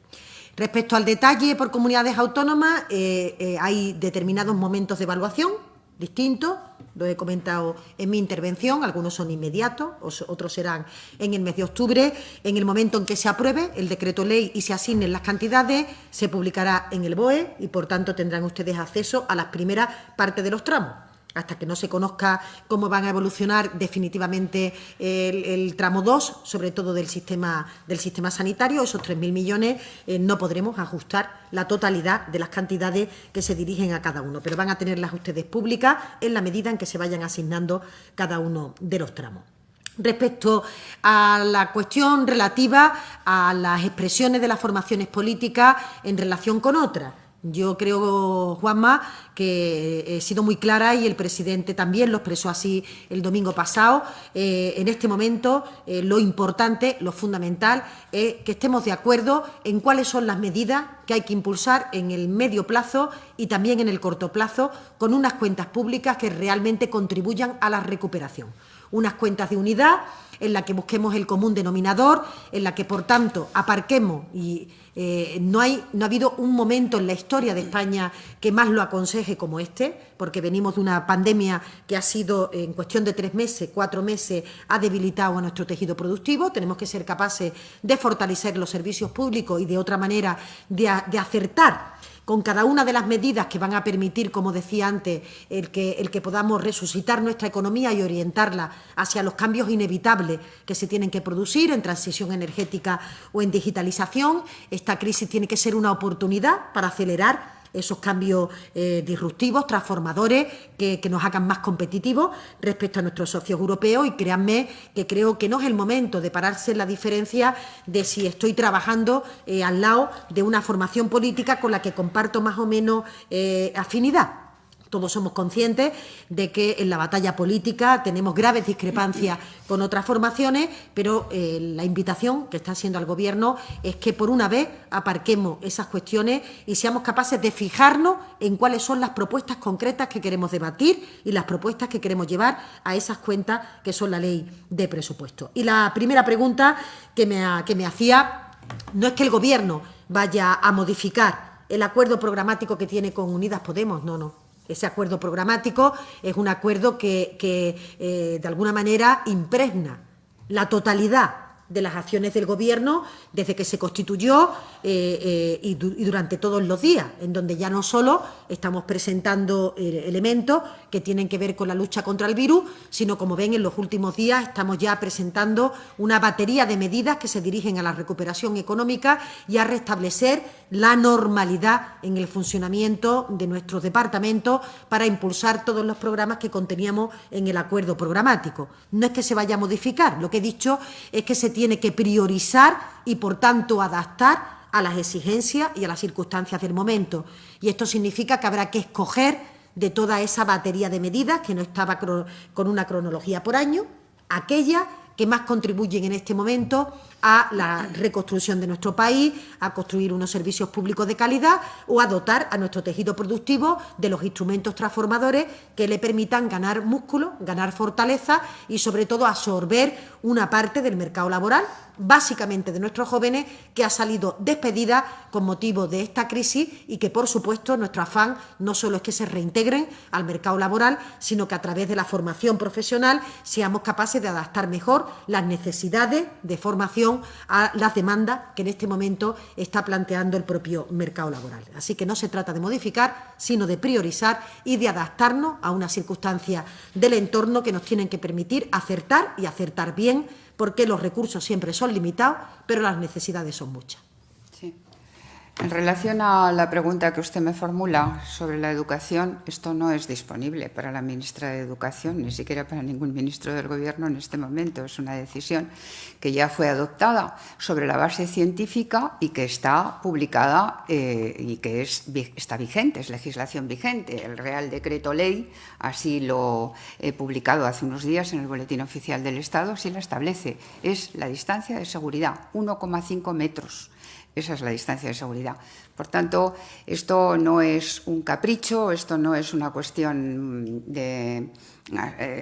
Respecto al detalle por comunidades autónomas, hay determinados momentos de evaluación distintos, lo he comentado en mi intervención, algunos son inmediatos, otros serán en el mes de octubre. En el momento en que se apruebe el decreto ley y se asignen las cantidades, se publicará en el BOE y, por tanto, tendrán ustedes acceso a las primeras partes de los tramos. Hasta que no se conozca cómo van a evolucionar definitivamente el tramo 2, sobre todo del sistema sanitario, esos 3.000 millones, no podremos ajustar la totalidad de las cantidades que se dirigen a cada uno, pero van a tenerlas ustedes públicas en la medida en que se vayan asignando cada uno de los tramos. Respecto a la cuestión relativa a las expresiones de las formaciones políticas en relación con otras, Yo creo, Juanma, que he sido muy clara y el presidente también lo expresó así el domingo pasado. En este momento lo importante, lo fundamental es que estemos de acuerdo en cuáles son las medidas que hay que impulsar en el medio plazo y también en el corto plazo con unas cuentas públicas que realmente contribuyan a la recuperación. Unas cuentas de unidad en la que busquemos el común denominador, en la que, por tanto, aparquemos y no ha habido un momento en la historia de España que más lo aconseje como este, porque venimos de una pandemia que ha sido, en cuestión de 3 meses, 4 meses, ha debilitado a nuestro tejido productivo. Tenemos que ser capaces de fortalecer los servicios públicos y, de otra manera, de acertar con cada una de las medidas que van a permitir, como decía antes, el que podamos resucitar nuestra economía y orientarla hacia los cambios inevitables que se tienen que producir en transición energética o en digitalización. Esta crisis tiene que ser una oportunidad para acelerar esos cambios disruptivos, transformadores, que nos hagan más competitivos respecto a nuestros socios europeos. Y créanme que creo que no es el momento de pararse en la diferencia de si estoy trabajando al lado de una formación política con la que comparto más o menos afinidad. Todos somos conscientes de que en la batalla política tenemos graves discrepancias con otras formaciones, pero la invitación que está haciendo al Gobierno es que por una vez aparquemos esas cuestiones y seamos capaces de fijarnos en cuáles son las propuestas concretas que queremos debatir y las propuestas que queremos llevar a esas cuentas que son la ley de presupuesto. Y la primera pregunta que me hacía, no es que el Gobierno vaya a modificar el acuerdo programático que tiene con Unidas Podemos, no. Ese acuerdo programático es un acuerdo que de alguna manera impregna la totalidad de las acciones del Gobierno desde que se constituyó y durante todos los días, en donde ya no solo estamos presentando elementos que tienen que ver con la lucha contra el virus, sino, como ven, en los últimos días estamos ya presentando una batería de medidas que se dirigen a la recuperación económica y a restablecer la normalidad en el funcionamiento de nuestros departamentos para impulsar todos los programas que conteníamos en el acuerdo programático. No es que se vaya a modificar, lo que he dicho es que se tiene que priorizar y, por tanto, adaptar a las exigencias y a las circunstancias del momento. Y esto significa que habrá que escoger de toda esa batería de medidas, que no estaba con una cronología por año, aquellas que más contribuyen en este momento a la reconstrucción de nuestro país, a construir unos servicios públicos de calidad o a dotar a nuestro tejido productivo de los instrumentos transformadores que le permitan ganar músculo, ganar fortaleza y, sobre todo, absorber una parte del mercado laboral, básicamente de nuestros jóvenes, que ha salido despedida con motivo de esta crisis y que, por supuesto, nuestro afán no solo es que se reintegren al mercado laboral, sino que a través de la formación profesional seamos capaces de adaptar mejor las necesidades de formación a las demandas que en este momento está planteando el propio mercado laboral. Así que no se trata de modificar, sino de priorizar y de adaptarnos a unas circunstancias del entorno que nos tienen que permitir acertar y acertar bien, porque los recursos siempre son limitados, pero las necesidades son muchas. Sí. En relación a la pregunta que usted me formula sobre la educación, esto no es disponible para la ministra de Educación, ni siquiera para ningún ministro del Gobierno en este momento. Es una decisión que ya fue adoptada sobre la base científica y que está publicada y que está vigente, es legislación vigente. El Real Decreto Ley, así lo he publicado hace unos días en el Boletín Oficial del Estado, así la establece. Es la distancia de seguridad, 1,5 metros. Esa es la distancia de seguridad. Por tanto, esto no es un capricho, esto no es una cuestión de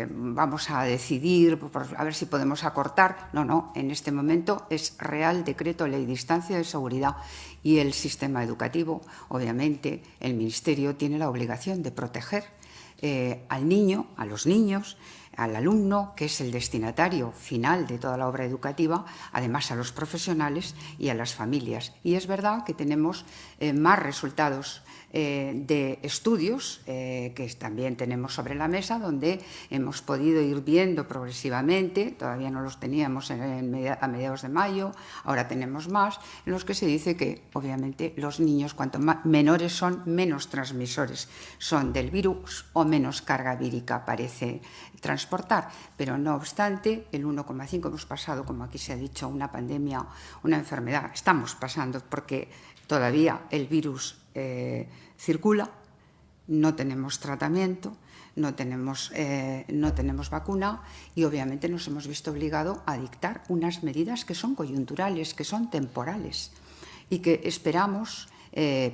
vamos a decidir a ver si podemos acortar. No, no, en este momento es Real Decreto Ley, distancia de seguridad. Y el sistema educativo, obviamente, el Ministerio tiene la obligación de proteger al niño, a los niños, al alumno, que es el destinatario final de toda la obra educativa, además a los profesionales y a las familias. Y es verdad que tenemos más resultados de estudios que también tenemos sobre la mesa, donde hemos podido ir viendo progresivamente, todavía no los teníamos a mediados de mayo, ahora tenemos más, en los que se dice que, obviamente, los niños, cuanto menores son, menos transmisores son del virus o menos carga vírica parece transportar. Pero, no obstante, el 1,5 hemos pasado, como aquí se ha dicho, una pandemia, una enfermedad. Estamos pasando porque todavía el virus circula, no tenemos tratamiento, no tenemos vacuna y obviamente nos hemos visto obligados a dictar unas medidas que son coyunturales, que son temporales y que esperamos,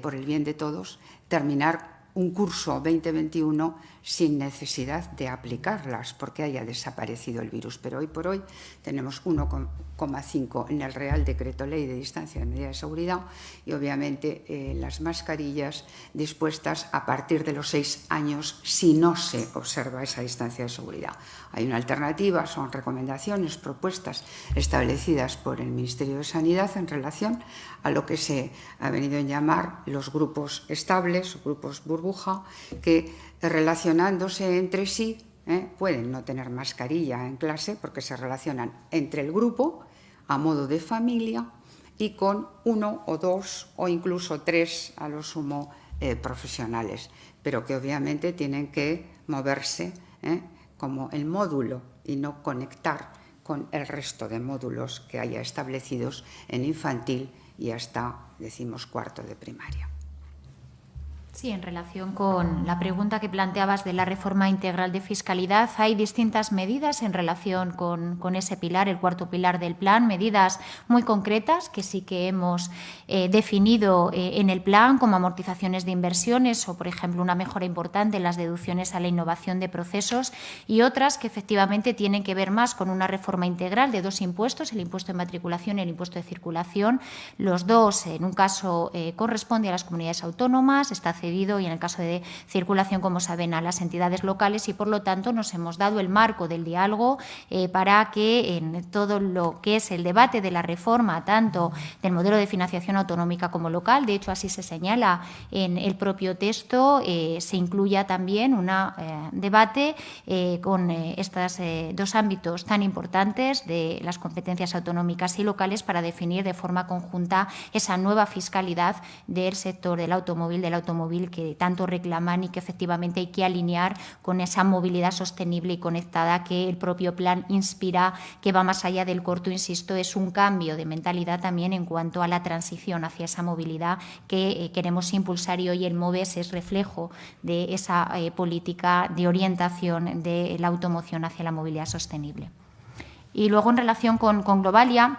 por el bien de todos, terminar un curso 2021 sin necesidad de aplicarlas porque haya desaparecido el virus. Pero hoy por hoy tenemos 1,5 en el Real Decreto Ley de Distancia de Medida de Seguridad y obviamente las mascarillas dispuestas a partir de los 6 años si no se observa esa distancia de seguridad. Hay una alternativa, son recomendaciones, propuestas establecidas por el Ministerio de Sanidad en relación a lo que se ha venido a llamar los grupos estables o grupos burbuja, que relacionándose entre sí pueden no tener mascarilla en clase porque se relacionan entre el grupo a modo de familia y con 1 o 2 o incluso 3 a lo sumo profesionales, pero que obviamente tienen que moverse como el módulo y no conectar con el resto de módulos que haya establecidos en infantil y hasta, decimos, cuarto de primaria. Sí, en relación con la pregunta que planteabas de la reforma integral de fiscalidad, hay distintas medidas en relación con ese pilar, el cuarto pilar del plan, medidas muy concretas que sí que hemos definido en el plan, como amortizaciones de inversiones o, por ejemplo, una mejora importante en las deducciones a la innovación de procesos y otras que efectivamente tienen que ver más con una reforma integral de 2 impuestos, el impuesto de matriculación y el impuesto de circulación. Los dos, en un caso, corresponde a las comunidades autónomas, está cedido y en el caso de circulación, como saben, a las entidades locales y, por lo tanto, nos hemos dado el marco del diálogo para que en todo lo que es el debate de la reforma, tanto del modelo de financiación autonómica como local, de hecho así se señala en el propio texto, se incluya también un debate con estos 2 ámbitos tan importantes de las competencias autonómicas y locales para definir de forma conjunta esa nueva fiscalidad del sector del automóvil que tanto reclaman y que efectivamente hay que alinear con esa movilidad sostenible y conectada que el propio plan inspira, que va más allá del corto, insisto, es un cambio de mentalidad también en cuanto a la transición hacia esa movilidad que queremos impulsar y hoy el MOVES es reflejo de esa política de orientación de la automoción hacia la movilidad sostenible. Y luego, en relación con Globalia,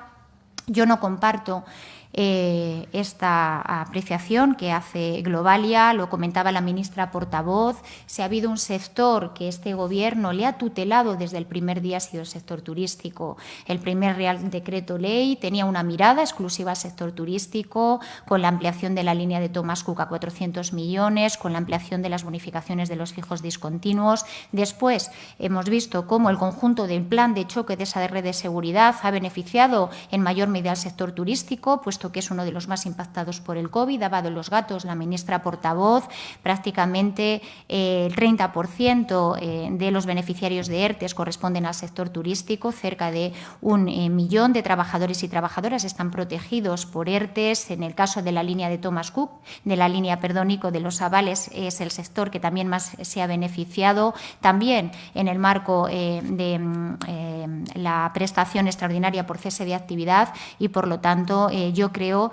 yo no comparto esta apreciación que hace Globalia, lo comentaba la ministra portavoz. Si ha habido un sector que este Gobierno le ha tutelado desde el primer día, ha sido el sector turístico. El primer Real Decreto Ley tenía una mirada exclusiva al sector turístico, con la ampliación de la línea de Thomas Cook a 400 millones, con la ampliación de las bonificaciones de los fijos discontinuos. Después hemos visto cómo el conjunto del plan de choque de esa red de seguridad ha beneficiado en mayor medida al sector turístico, puesto que es uno de los más impactados por el COVID. Ha dado los datos la ministra portavoz, prácticamente el 30% de los beneficiarios de ERTES corresponden al sector turístico, cerca de 1 millón de trabajadores y trabajadoras están protegidos por ERTES. En el caso de la línea de Thomas Cook, de la línea, Ico, de los avales, es el sector que también más se ha beneficiado. También en el marco de la prestación extraordinaria por cese de actividad y, por lo tanto, yo creo,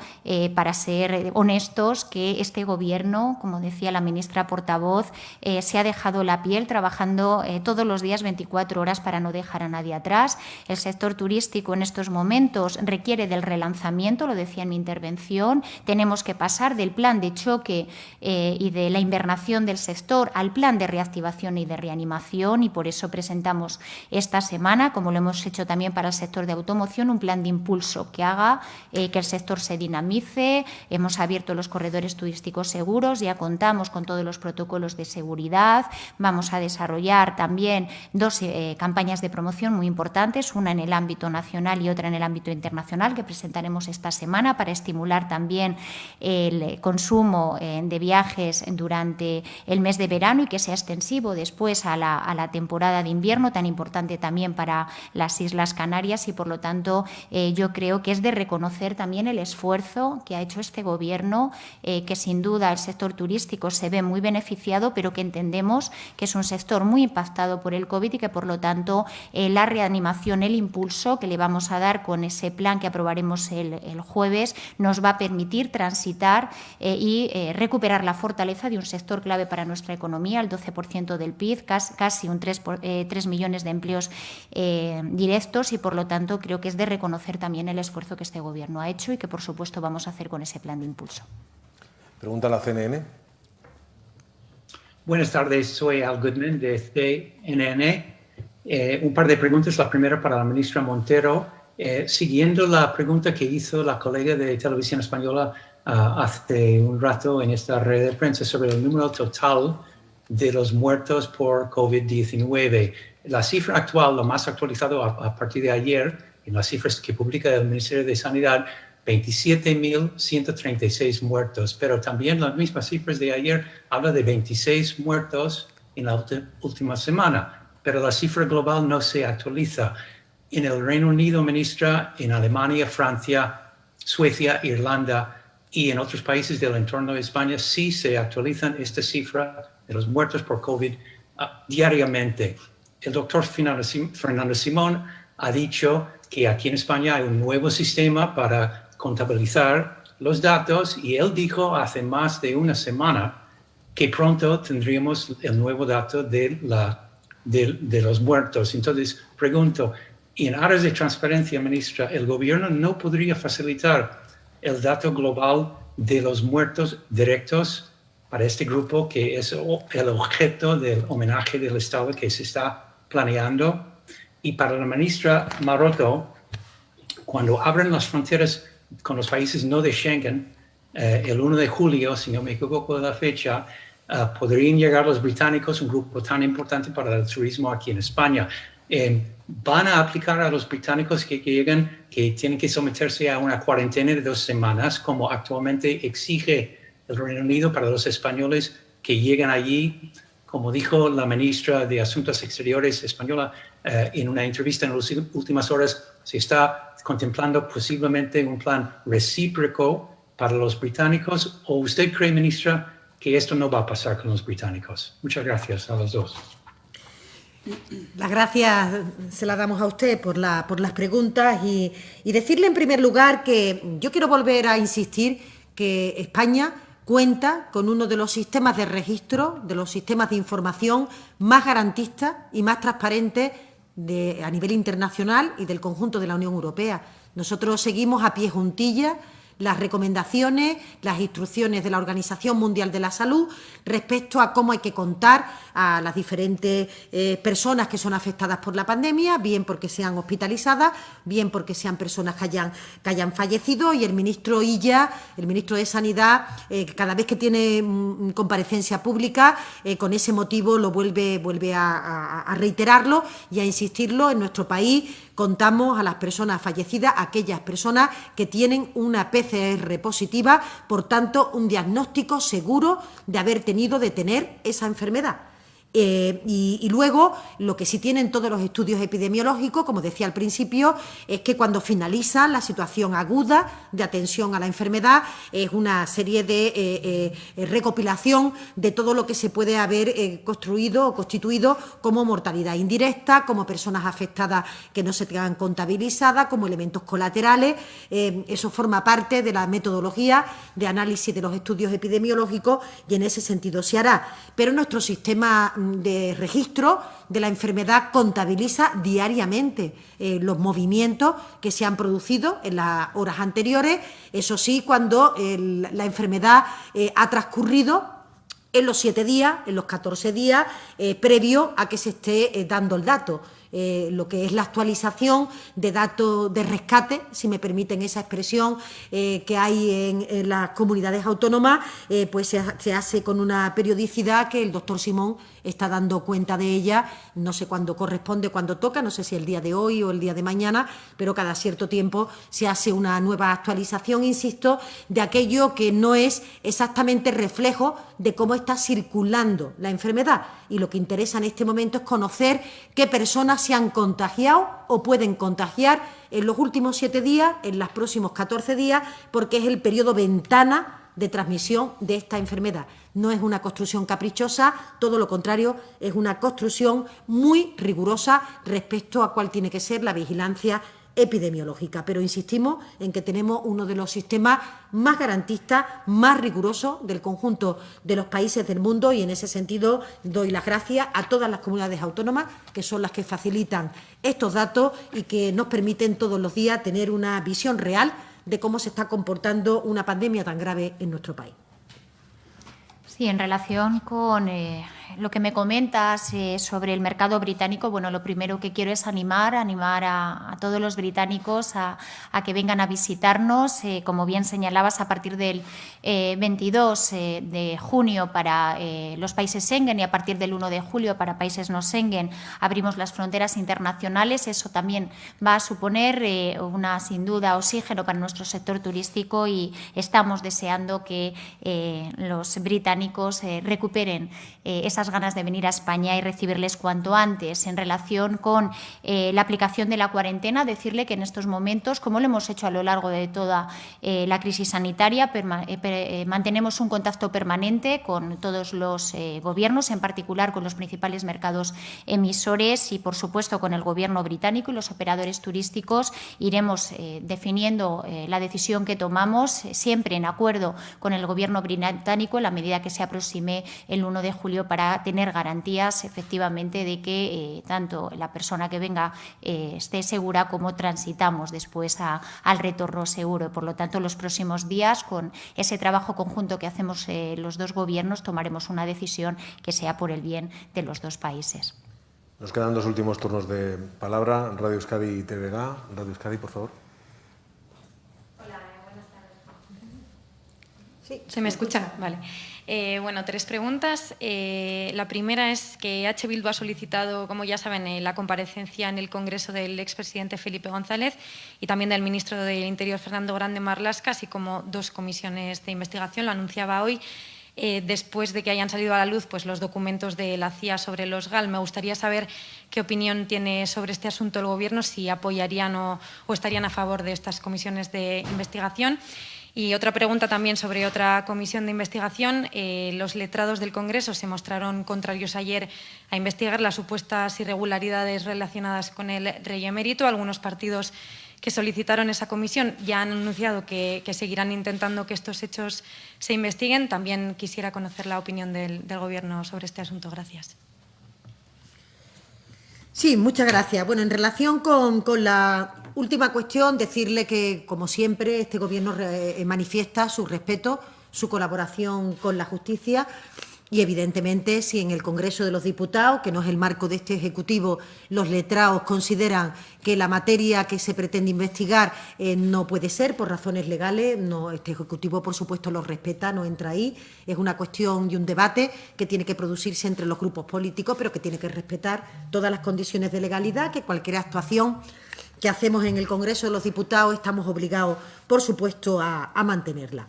para ser honestos, que este Gobierno, como decía la ministra portavoz, se ha dejado la piel trabajando todos los días 24 horas para no dejar a nadie atrás. El sector turístico en estos momentos requiere del relanzamiento, lo decía en mi intervención. Tenemos que pasar del plan de choque y de la invernación del sector al plan de reactivación y de reanimación, y por eso presentamos esta semana, como lo hemos hecho también para el sector de automoción, un plan de impulso que haga que el sector se dinamice. Hemos abierto los corredores turísticos seguros, ya contamos con todos los protocolos de seguridad. Vamos a desarrollar también 2 campañas de promoción muy importantes, una en el ámbito nacional y otra en el ámbito internacional, que presentaremos esta semana para estimular también el consumo de viajes durante el mes de verano y que sea extensivo después a la temporada de invierno, tan importante también para las Islas Canarias. Y, por lo tanto, yo creo que es de reconocer también el el esfuerzo que ha hecho este Gobierno, que sin duda el sector turístico se ve muy beneficiado, pero que entendemos que es un sector muy impactado por el COVID y que, por lo tanto, la reanimación, el impulso que le vamos a dar con ese plan que aprobaremos el jueves, nos va a permitir transitar y recuperar la fortaleza de un sector clave para nuestra economía, el 12% del PIB, casi 3 millones de empleos directos, y, por lo tanto, creo que es de reconocer también el esfuerzo que este Gobierno ha hecho y que, por supuesto, vamos a hacer con ese plan de impulso. Pregunta a la CNN. Buenas tardes, soy Al Goodman de CNN. Un par de preguntas. La primera para la ministra Montero. Siguiendo la pregunta que hizo la colega de Televisión Española hace un rato en esta red de prensa sobre el número total de los muertos por COVID-19. La cifra actual, lo más actualizado a partir de ayer, en las cifras que publica el Ministerio de Sanidad, 27.136 muertos, pero también las mismas cifras de ayer habla de 26 muertos en la última semana, pero la cifra global no se actualiza. En el Reino Unido, ministra, en Alemania, Francia, Suecia, Irlanda y en otros países del entorno de España sí se actualizan esta cifra de los muertos por COVID diariamente. El doctor Fernando Simón ha dicho que aquí en España hay un nuevo sistema para contabilizar los datos y él dijo hace más de una semana que pronto tendríamos el nuevo dato de los muertos. Entonces, pregunto, en aras de transparencia, ministra, ¿el Gobierno no podría facilitar el dato global de los muertos directos para este grupo que es el objeto del homenaje del Estado que se está planeando? Y para la ministra Maroto, cuando abren las fronteras con los países no de Schengen, el 1 de julio, si no me equivoco de la fecha, podrían llegar los británicos, un grupo tan importante para el turismo aquí en España. ¿Van a aplicar a los británicos que llegan, que tienen que someterse a una cuarentena de 2 semanas, como actualmente exige el Reino Unido para los españoles que llegan allí? Como dijo la ministra de Asuntos Exteriores española en una entrevista en las últimas horas, se está contemplando posiblemente un plan recíproco para los británicos. ¿O usted cree, ministra, que esto no va a pasar con los británicos? Muchas gracias a los dos. Las gracias se las damos a usted por las preguntas y decirle en primer lugar que yo quiero volver a insistir que España cuenta con uno de los sistemas de registro, de los sistemas de información más garantistas y más transparentes a nivel internacional y del conjunto de la Unión Europea. Nosotros seguimos a pie juntillas las recomendaciones, las instrucciones de la Organización Mundial de la Salud respecto a cómo hay que contar a las diferentes personas que son afectadas por la pandemia, bien porque sean hospitalizadas, bien porque sean personas que hayan fallecido. Y el ministro Illa, el ministro de Sanidad, cada vez que tiene comparecencia pública, con ese motivo lo vuelve a reiterarlo y a insistirlo. En nuestro país contamos a las personas fallecidas, aquellas personas que tienen una PCR positiva, por tanto, un diagnóstico seguro de tener esa enfermedad. Y luego, lo que sí tienen todos los estudios epidemiológicos, como decía al principio, es que cuando finaliza la situación aguda de atención a la enfermedad, es una serie de recopilación de todo lo que se puede haber construido o constituido como mortalidad indirecta, como personas afectadas que no se tengan contabilizadas, como elementos colaterales. Eso forma parte de la metodología de análisis de los estudios epidemiológicos y en ese sentido se hará. Pero nuestro sistema de registro de la enfermedad contabiliza diariamente los movimientos que se han producido en las horas anteriores, eso sí, cuando la enfermedad ha transcurrido en los 7 días, en los 14 días previo a que se esté dando el dato. Lo que es la actualización de datos de rescate, si me permiten esa expresión, que hay en las comunidades autónomas, pues se hace con una periodicidad que el doctor Simón está dando cuenta de ella. No sé cuándo corresponde, cuándo toca, no sé si el día de hoy o el día de mañana, pero cada cierto tiempo se hace una nueva actualización, insisto, de aquello que no es exactamente reflejo de cómo está circulando la enfermedad. Y lo que interesa en este momento es conocer qué personas personas se han contagiado o pueden contagiar en los últimos 7 días, en los próximos 14 días, porque es el periodo ventana de transmisión de esta enfermedad. No es una construcción caprichosa, todo lo contrario, es una construcción muy rigurosa respecto a cuál tiene que ser la vigilancia epidemiológica. Pero insistimos en que tenemos uno de los sistemas más garantistas, más rigurosos del conjunto de los países del mundo, y en ese sentido doy las gracias a todas las comunidades autónomas, que son las que facilitan estos datos y que nos permiten todos los días tener una visión real de cómo se está comportando una pandemia tan grave en nuestro país. Sí, en relación con lo que me comentas sobre el mercado británico, bueno, lo primero que quiero es animar a todos los británicos a que vengan a visitarnos. Como bien señalabas, a partir del 22 de junio para los países Schengen y a partir del 1 de julio para países no Schengen abrimos las fronteras internacionales. Eso también va a suponer sin duda, oxígeno para nuestro sector turístico, y estamos deseando que los británicos recuperen esas ganas de venir a España y recibirles cuanto antes. En relación con la aplicación de la cuarentena, decirle que en estos momentos, como lo hemos hecho a lo largo de toda la crisis sanitaria, mantenemos un contacto permanente con todos los gobiernos, en particular con los principales mercados emisores y, por supuesto, con el Gobierno británico y los operadores turísticos. Iremos definiendo la decisión que tomamos, siempre en acuerdo con el Gobierno británico, en la medida que se aproxime el 1 de julio, para tener garantías efectivamente de que tanto la persona que venga esté segura como transitamos después al retorno seguro. Por lo tanto, los próximos días, con ese trabajo conjunto que hacemos los dos gobiernos, tomaremos una decisión que sea por el bien de los dos países. Nos quedan 2 últimos turnos de palabra, Radio Euskadi y TVG. Radio Euskadi, por favor. Hola, buenas tardes. Sí, ¿Se me escucha? Vale. Bueno, 3 preguntas. La primera es que H. Bildu ha solicitado, como ya saben, la comparecencia en el Congreso del expresidente Felipe González y también del ministro del Interior, Fernando Grande Marlaska, así como 2 comisiones de investigación. Lo anunciaba hoy. Después de que hayan salido a la luz pues, los documentos de la CIA sobre los GAL, me gustaría saber qué opinión tiene sobre este asunto el Gobierno, si apoyarían o estarían a favor de estas comisiones de investigación. Y otra pregunta también sobre otra comisión de investigación. Los letrados del Congreso se mostraron contrarios ayer a investigar las supuestas irregularidades relacionadas con el rey emérito. Algunos partidos que solicitaron esa comisión ya han anunciado que seguirán intentando que estos hechos se investiguen. También quisiera conocer la opinión del Gobierno sobre este asunto. Gracias. Sí, muchas gracias. Bueno, en relación con la última cuestión, decirle que, como siempre, este Gobierno manifiesta su respeto, su colaboración con la justicia y, evidentemente, si en el Congreso de los Diputados, que no es el marco de este Ejecutivo, los letrados consideran que la materia que se pretende investigar no puede ser por razones legales, no, este Ejecutivo, por supuesto, lo respeta, no entra ahí. Es una cuestión y un debate que tiene que producirse entre los grupos políticos, pero que tiene que respetar todas las condiciones de legalidad, que cualquier actuación que hacemos en el Congreso de los Diputados estamos obligados, por supuesto, a mantenerla.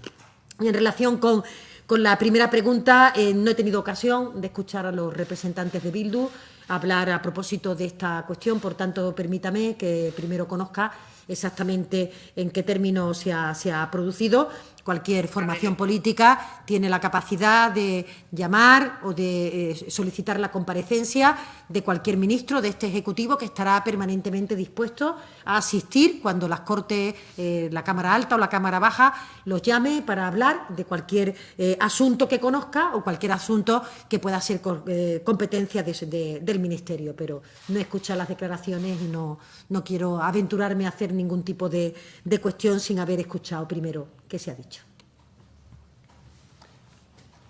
Y en relación con la primera pregunta, no he tenido ocasión de escuchar a los representantes de Bildu hablar a propósito de esta cuestión, por tanto, permítame que primero conozca exactamente en qué términos se ha producido. Cualquier formación política tiene la capacidad de llamar o de solicitar la comparecencia de cualquier ministro de este Ejecutivo, que estará permanentemente dispuesto a asistir cuando las Cortes, la Cámara Alta o la Cámara Baja, los llame para hablar de cualquier asunto que conozca o cualquier asunto que pueda ser competencia del Ministerio. Pero no he escuchado las declaraciones y no quiero aventurarme a hacer ningún tipo de cuestión sin haber escuchado primero qué se ha dicho.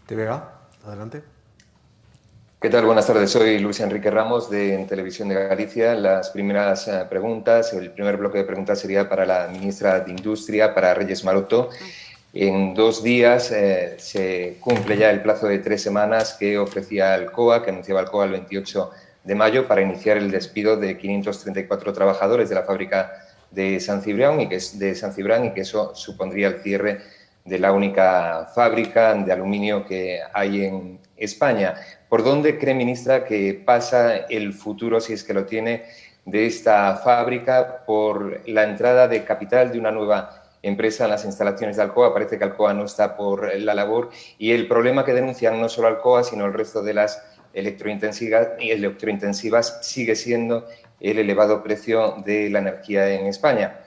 TVG, adelante. ¿Qué tal? Buenas tardes. Soy Luis Enrique Ramos de Televisión de Galicia. Las primeras preguntas, el primer bloque de preguntas sería para la ministra de Industria, para Reyes Maroto. En 2 días se cumple ya el plazo de 3 semanas que ofrecía Alcoa, que anunciaba Alcoa el 28 de mayo para iniciar el despido de 534 trabajadores de la fábrica de San Cibrián y que eso supondría el cierre de la única fábrica de aluminio que hay en España. ¿Por dónde cree, ministra, que pasa el futuro, si es que lo tiene, de esta fábrica? Por la entrada de capital de una nueva empresa en las instalaciones de Alcoa. Parece que Alcoa no está por la labor, y el problema que denuncian no solo Alcoa, sino el resto de las electrointensivas sigue siendo el elevado precio de la energía en España.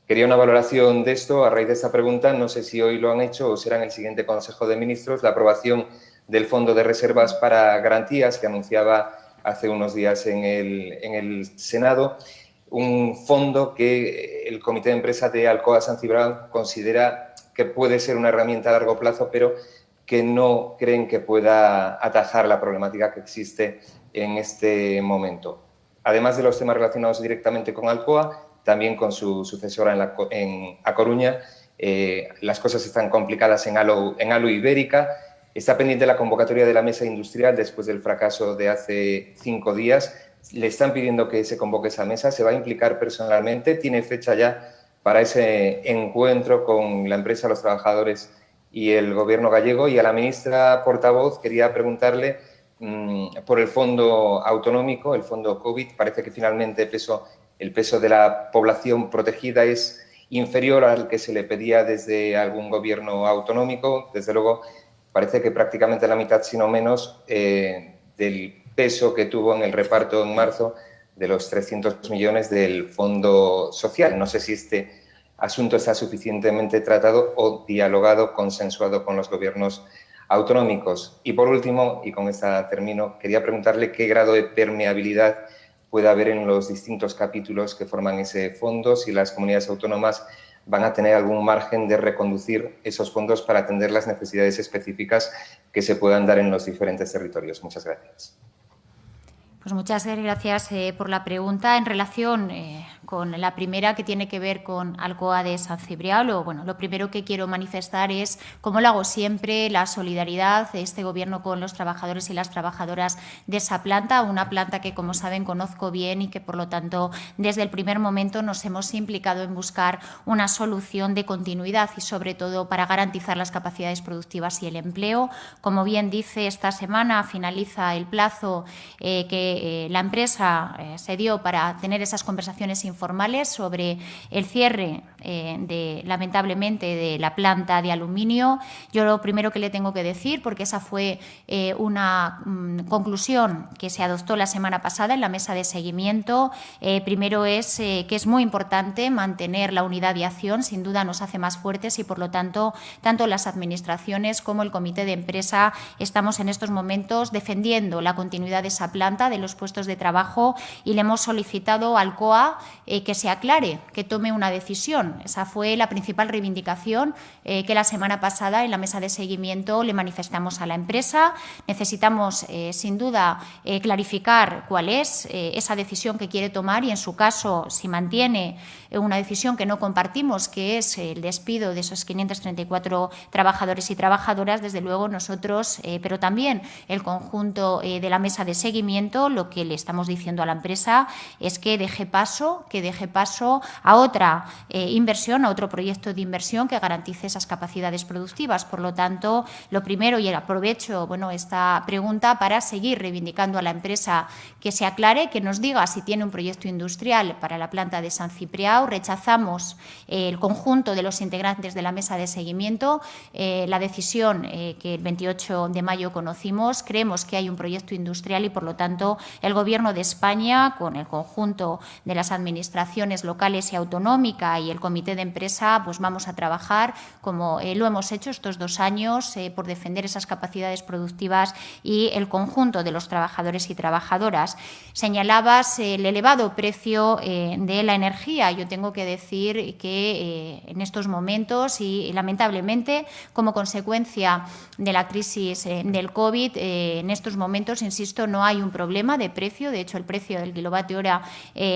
Quería una valoración de esto a raíz de esta pregunta. No sé si hoy lo han hecho o será en el siguiente Consejo de Ministros, la aprobación del Fondo de Reservas para Garantías que anunciaba hace unos días en el Senado, un fondo que el Comité de Empresa de Alcoa San Cibrián considera que puede ser una herramienta a largo plazo, pero que no creen que pueda atajar la problemática que existe en este momento. Además de los temas relacionados directamente con Alcoa, también con su sucesora en A Coruña, las cosas están complicadas en Alu Ibérica. Está pendiente la convocatoria de la mesa industrial después del fracaso de hace 5 días. Le están pidiendo que se convoque esa mesa. Se va a implicar personalmente. Tiene fecha ya para ese encuentro con la empresa, los trabajadores y el Gobierno gallego. Y a la ministra portavoz quería preguntarle por el fondo autonómico, el fondo COVID. Parece que finalmente el peso de la población protegida es inferior al que se le pedía desde algún gobierno autonómico. Desde luego, parece que prácticamente la mitad, si no menos, del peso que tuvo en el reparto en marzo de los 300 millones del Fondo Social. No sé si este asunto está suficientemente tratado o dialogado, consensuado con los gobiernos autonómicos. Y por último, y con esta termino, quería preguntarle qué grado de permeabilidad puede haber en los distintos capítulos que forman ese fondo, si las comunidades autónomas van a tener algún margen de reconducir esos fondos para atender las necesidades específicas que se puedan dar en los diferentes territorios. Muchas gracias. Pues muchas gracias por la pregunta. En relación con la primera, que tiene que ver con Alcoa de San Cibrián, lo primero que quiero manifestar es, como lo hago siempre, la solidaridad de este Gobierno con los trabajadores y las trabajadoras de esa planta, una planta que, como saben, conozco bien y que, por lo tanto, desde el primer momento nos hemos implicado en buscar una solución de continuidad y, sobre todo, para garantizar las capacidades productivas y el empleo. Como bien dice, esta semana finaliza el plazo que la empresa se dio para tener esas conversaciones informales sobre el cierre, lamentablemente, de la planta de aluminio. Yo lo primero que le tengo que decir, porque esa fue una conclusión que se adoptó la semana pasada en la mesa de seguimiento, primero es que es muy importante mantener la unidad de acción. Sin duda nos hace más fuertes y, por lo tanto, tanto las administraciones como el comité de empresa estamos en estos momentos defendiendo la continuidad de esa planta, de los puestos de trabajo, y le hemos solicitado a Alcoa que se aclare, que tome una decisión. Esa fue la principal reivindicación que la semana pasada en la mesa de seguimiento le manifestamos a la empresa. Necesitamos, sin duda, clarificar cuál es esa decisión que quiere tomar y, en su caso, si mantiene una decisión que no compartimos, que es el despido de esos 534 trabajadores y trabajadoras, desde luego nosotros, pero también el conjunto de la mesa de seguimiento, lo que le estamos diciendo a la empresa es que deje paso a otra inversión, a otro proyecto de inversión que garantice esas capacidades productivas. Por lo tanto, lo primero, y aprovecho esta pregunta para seguir reivindicando a la empresa que se aclare, que nos diga si tiene un proyecto industrial para la planta de San Cibrián. Rechazamos el conjunto de los integrantes de la mesa de seguimiento la decisión que el 28 de mayo conocimos. Creemos que hay un proyecto industrial y, por lo tanto, el Gobierno de España, con el conjunto de las administraciones locales y autonómicas y el comité de empresa, pues vamos a trabajar, como lo hemos hecho estos 2 años, por defender esas capacidades productivas y el conjunto de los trabajadores y trabajadoras. Señalabas el elevado precio de la energía. Yo tengo que decir que en estos momentos y, lamentablemente, como consecuencia de la crisis del COVID, en estos momentos, insisto, no hay un problema de precio. De hecho, el precio del kilovatio hora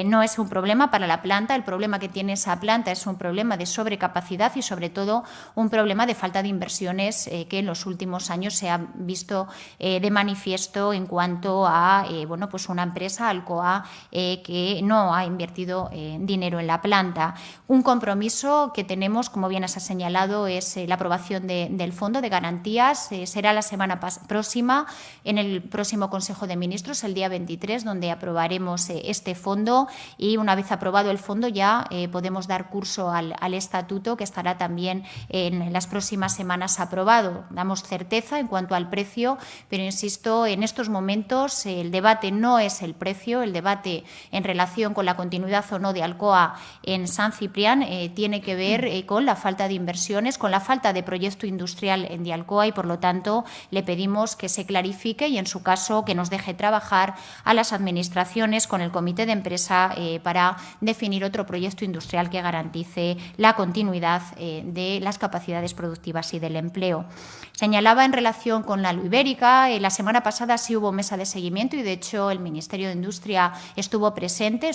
no es un problema para la planta. El problema que tiene esa planta es es un problema de sobrecapacidad y, sobre todo, un problema de falta de inversiones que en los últimos años se ha visto de manifiesto en cuanto a bueno, pues una empresa, Alcoa, que no ha invertido dinero en la planta. Un compromiso que tenemos, como bien has señalado, es la aprobación del Fondo de Garantías. Será la semana próxima, en el próximo Consejo de Ministros, el día 23, donde aprobaremos este fondo, y una vez aprobado el fondo ya podemos dar curso al estatuto, que estará también en las próximas semanas aprobado. Damos certeza en cuanto al precio, pero insisto, en estos momentos el debate no es el precio, el debate en relación con la continuidad o no de Alcoa en San Ciprián tiene que ver con la falta de inversiones, con la falta de proyecto industrial de Alcoa, y por lo tanto le pedimos que se clarifique y, en su caso, que nos deje trabajar a las administraciones con el comité de empresa para definir otro proyecto industrial que garantice la continuidad de las capacidades productivas y del empleo. Señalaba en relación con la Ibérica, la semana pasada sí hubo mesa de seguimiento y, de hecho, el Ministerio de Industria estuvo presente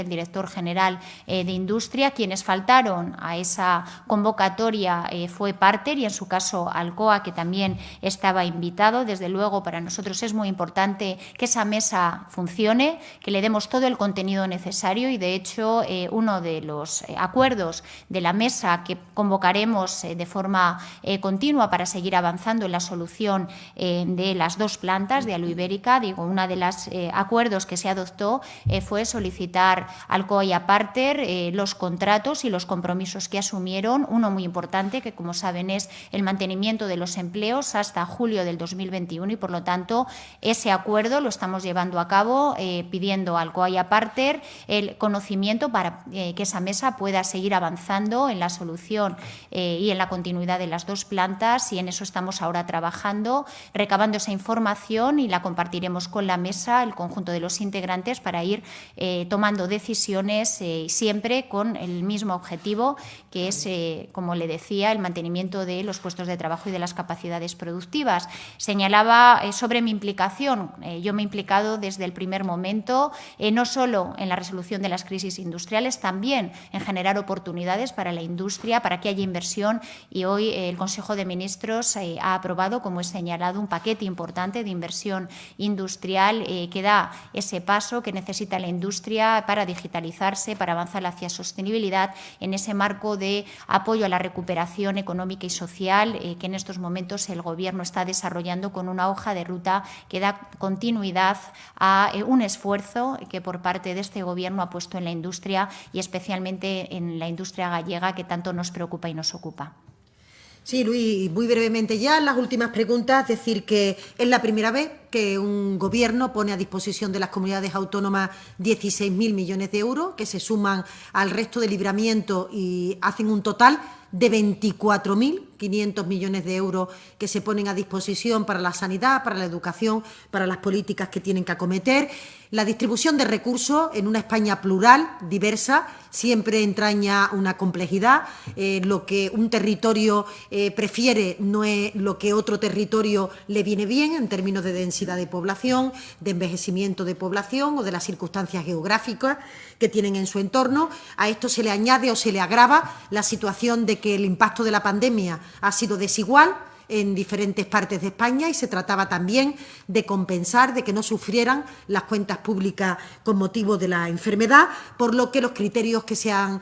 el director general de Industria. Quienes faltaron a esa convocatoria fue Parter y, en su caso, Alcoa, que también estaba invitado. Desde luego, para nosotros es muy importante que esa mesa funcione, que le demos todo el contenido necesario, y, de hecho, uno de los acuerdos de la mesa que convocaremos de forma continua para seguir avanzando en la solución de las dos plantas de Aluibérica. Uno de los acuerdos que se adoptó fue solicitar al Alcoa y a Parter los contratos y los compromisos que asumieron. Uno muy importante, que, como saben, es el mantenimiento de los empleos hasta julio del 2021, y, por lo tanto, ese acuerdo lo estamos llevando a cabo pidiendo a Alcoa y a Parter el conocimiento para que esa mesa pueda seguir avanzando en la solución y en la continuidad de las dos plantas, y en eso estamos ahora trabajando, recabando esa información, y la compartiremos con la mesa, el conjunto de los integrantes, para ir tomando decisiones siempre con el mismo objetivo, que es, como le decía, el mantenimiento de los puestos de trabajo y de las capacidades productivas. Señalaba sobre mi implicación. Yo me he implicado desde el primer momento, no solo en la resolución de las crisis industriales, también en generar oportunidades para la industria, para que haya inversión, y hoy el Consejo de Ministros ha aprobado, como he señalado, un paquete importante de inversión industrial que da ese paso que necesita la industria para digitalizarse, para avanzar hacia sostenibilidad, en ese marco de apoyo a la recuperación económica y social que en estos momentos el Gobierno está desarrollando, con una hoja de ruta que da continuidad a un esfuerzo que por parte de este Gobierno ha puesto en la industria, y especialmente en la industria gallega, que tanto nos preocupa y nos ocupa. Sí, Luis, muy brevemente ya, en las últimas preguntas, decir que es la primera vez que un Gobierno pone a disposición de las comunidades autónomas 16.000 millones de euros, que se suman al resto de libramiento y hacen un total de 24.500 millones de euros que se ponen a disposición para la sanidad, para la educación, para las políticas que tienen que acometer. La distribución de recursos en una España plural, diversa, siempre entraña una complejidad. Lo que un territorio prefiere no es lo que otro territorio le viene bien en términos de densidad de población, de envejecimiento de población o de las circunstancias geográficas que tienen en su entorno. A esto se le añade o se le agrava la situación de que el impacto de la pandemia ha sido desigual en diferentes partes de España, y se trataba también de compensar, de que no sufrieran las cuentas públicas con motivo de la enfermedad, por lo que los criterios que se han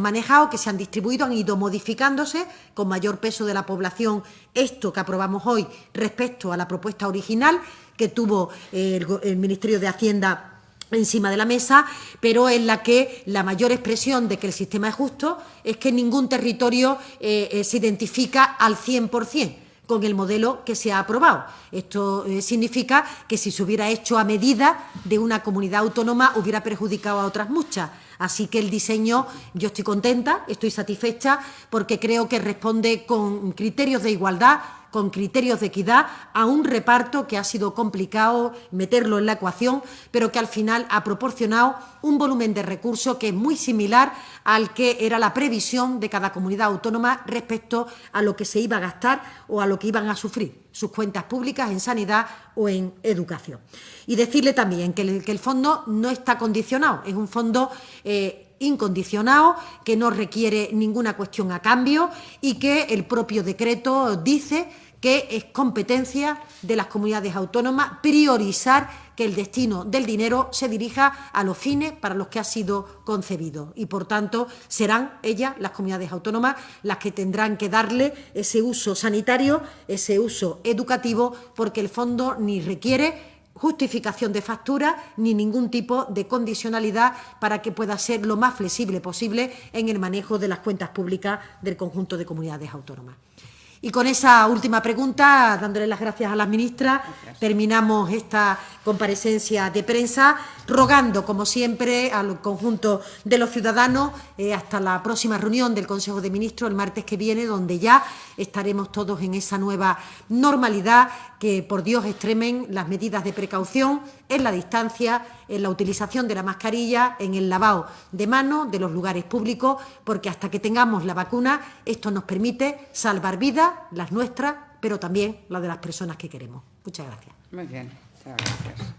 manejado, que se han distribuido, han ido modificándose con mayor peso de la población. Esto que aprobamos hoy respecto a la propuesta original que tuvo el Ministerio de Hacienda encima de la mesa, pero en la que la mayor expresión de que el sistema es justo es que ningún territorio se identifica al 100% con el modelo que se ha aprobado. Esto significa que si se hubiera hecho a medida de una comunidad autónoma hubiera perjudicado a otras muchas. Así que el diseño, yo estoy contenta, estoy satisfecha, porque creo que responde con criterios de igualdad, con criterios de equidad, a un reparto que ha sido complicado meterlo en la ecuación, pero que al final ha proporcionado un volumen de recursos que es muy similar al que era la previsión de cada comunidad autónoma respecto a lo que se iba a gastar o a lo que iban a sufrir sus cuentas públicas en sanidad o en educación. Y decirle también que el fondo no está condicionado, es un fondo incondicionado, que no requiere ninguna cuestión a cambio y que el propio decreto dice que es competencia de las comunidades autónomas priorizar que el destino del dinero se dirija a los fines para los que ha sido concebido y, por tanto, serán ellas, las comunidades autónomas, las que tendrán que darle ese uso sanitario, ese uso educativo, porque el fondo ni requiere justificación de factura ni ningún tipo de condicionalidad para que pueda ser lo más flexible posible en el manejo de las cuentas públicas del conjunto de comunidades autónomas. Y con esa última pregunta, dándole las gracias a las ministras, terminamos esta comparecencia de prensa, rogando, como siempre, al conjunto de los ciudadanos hasta la próxima reunión del Consejo de Ministros el martes que viene, donde ya estaremos todos en esa nueva normalidad, que por Dios extremen las medidas de precaución en la distancia, en la utilización de la mascarilla, en el lavado de manos de los lugares públicos, porque hasta que tengamos la vacuna esto nos permite salvar vidas, las nuestras, pero también las de las personas que queremos. Muchas gracias. Muy bien, muchas gracias.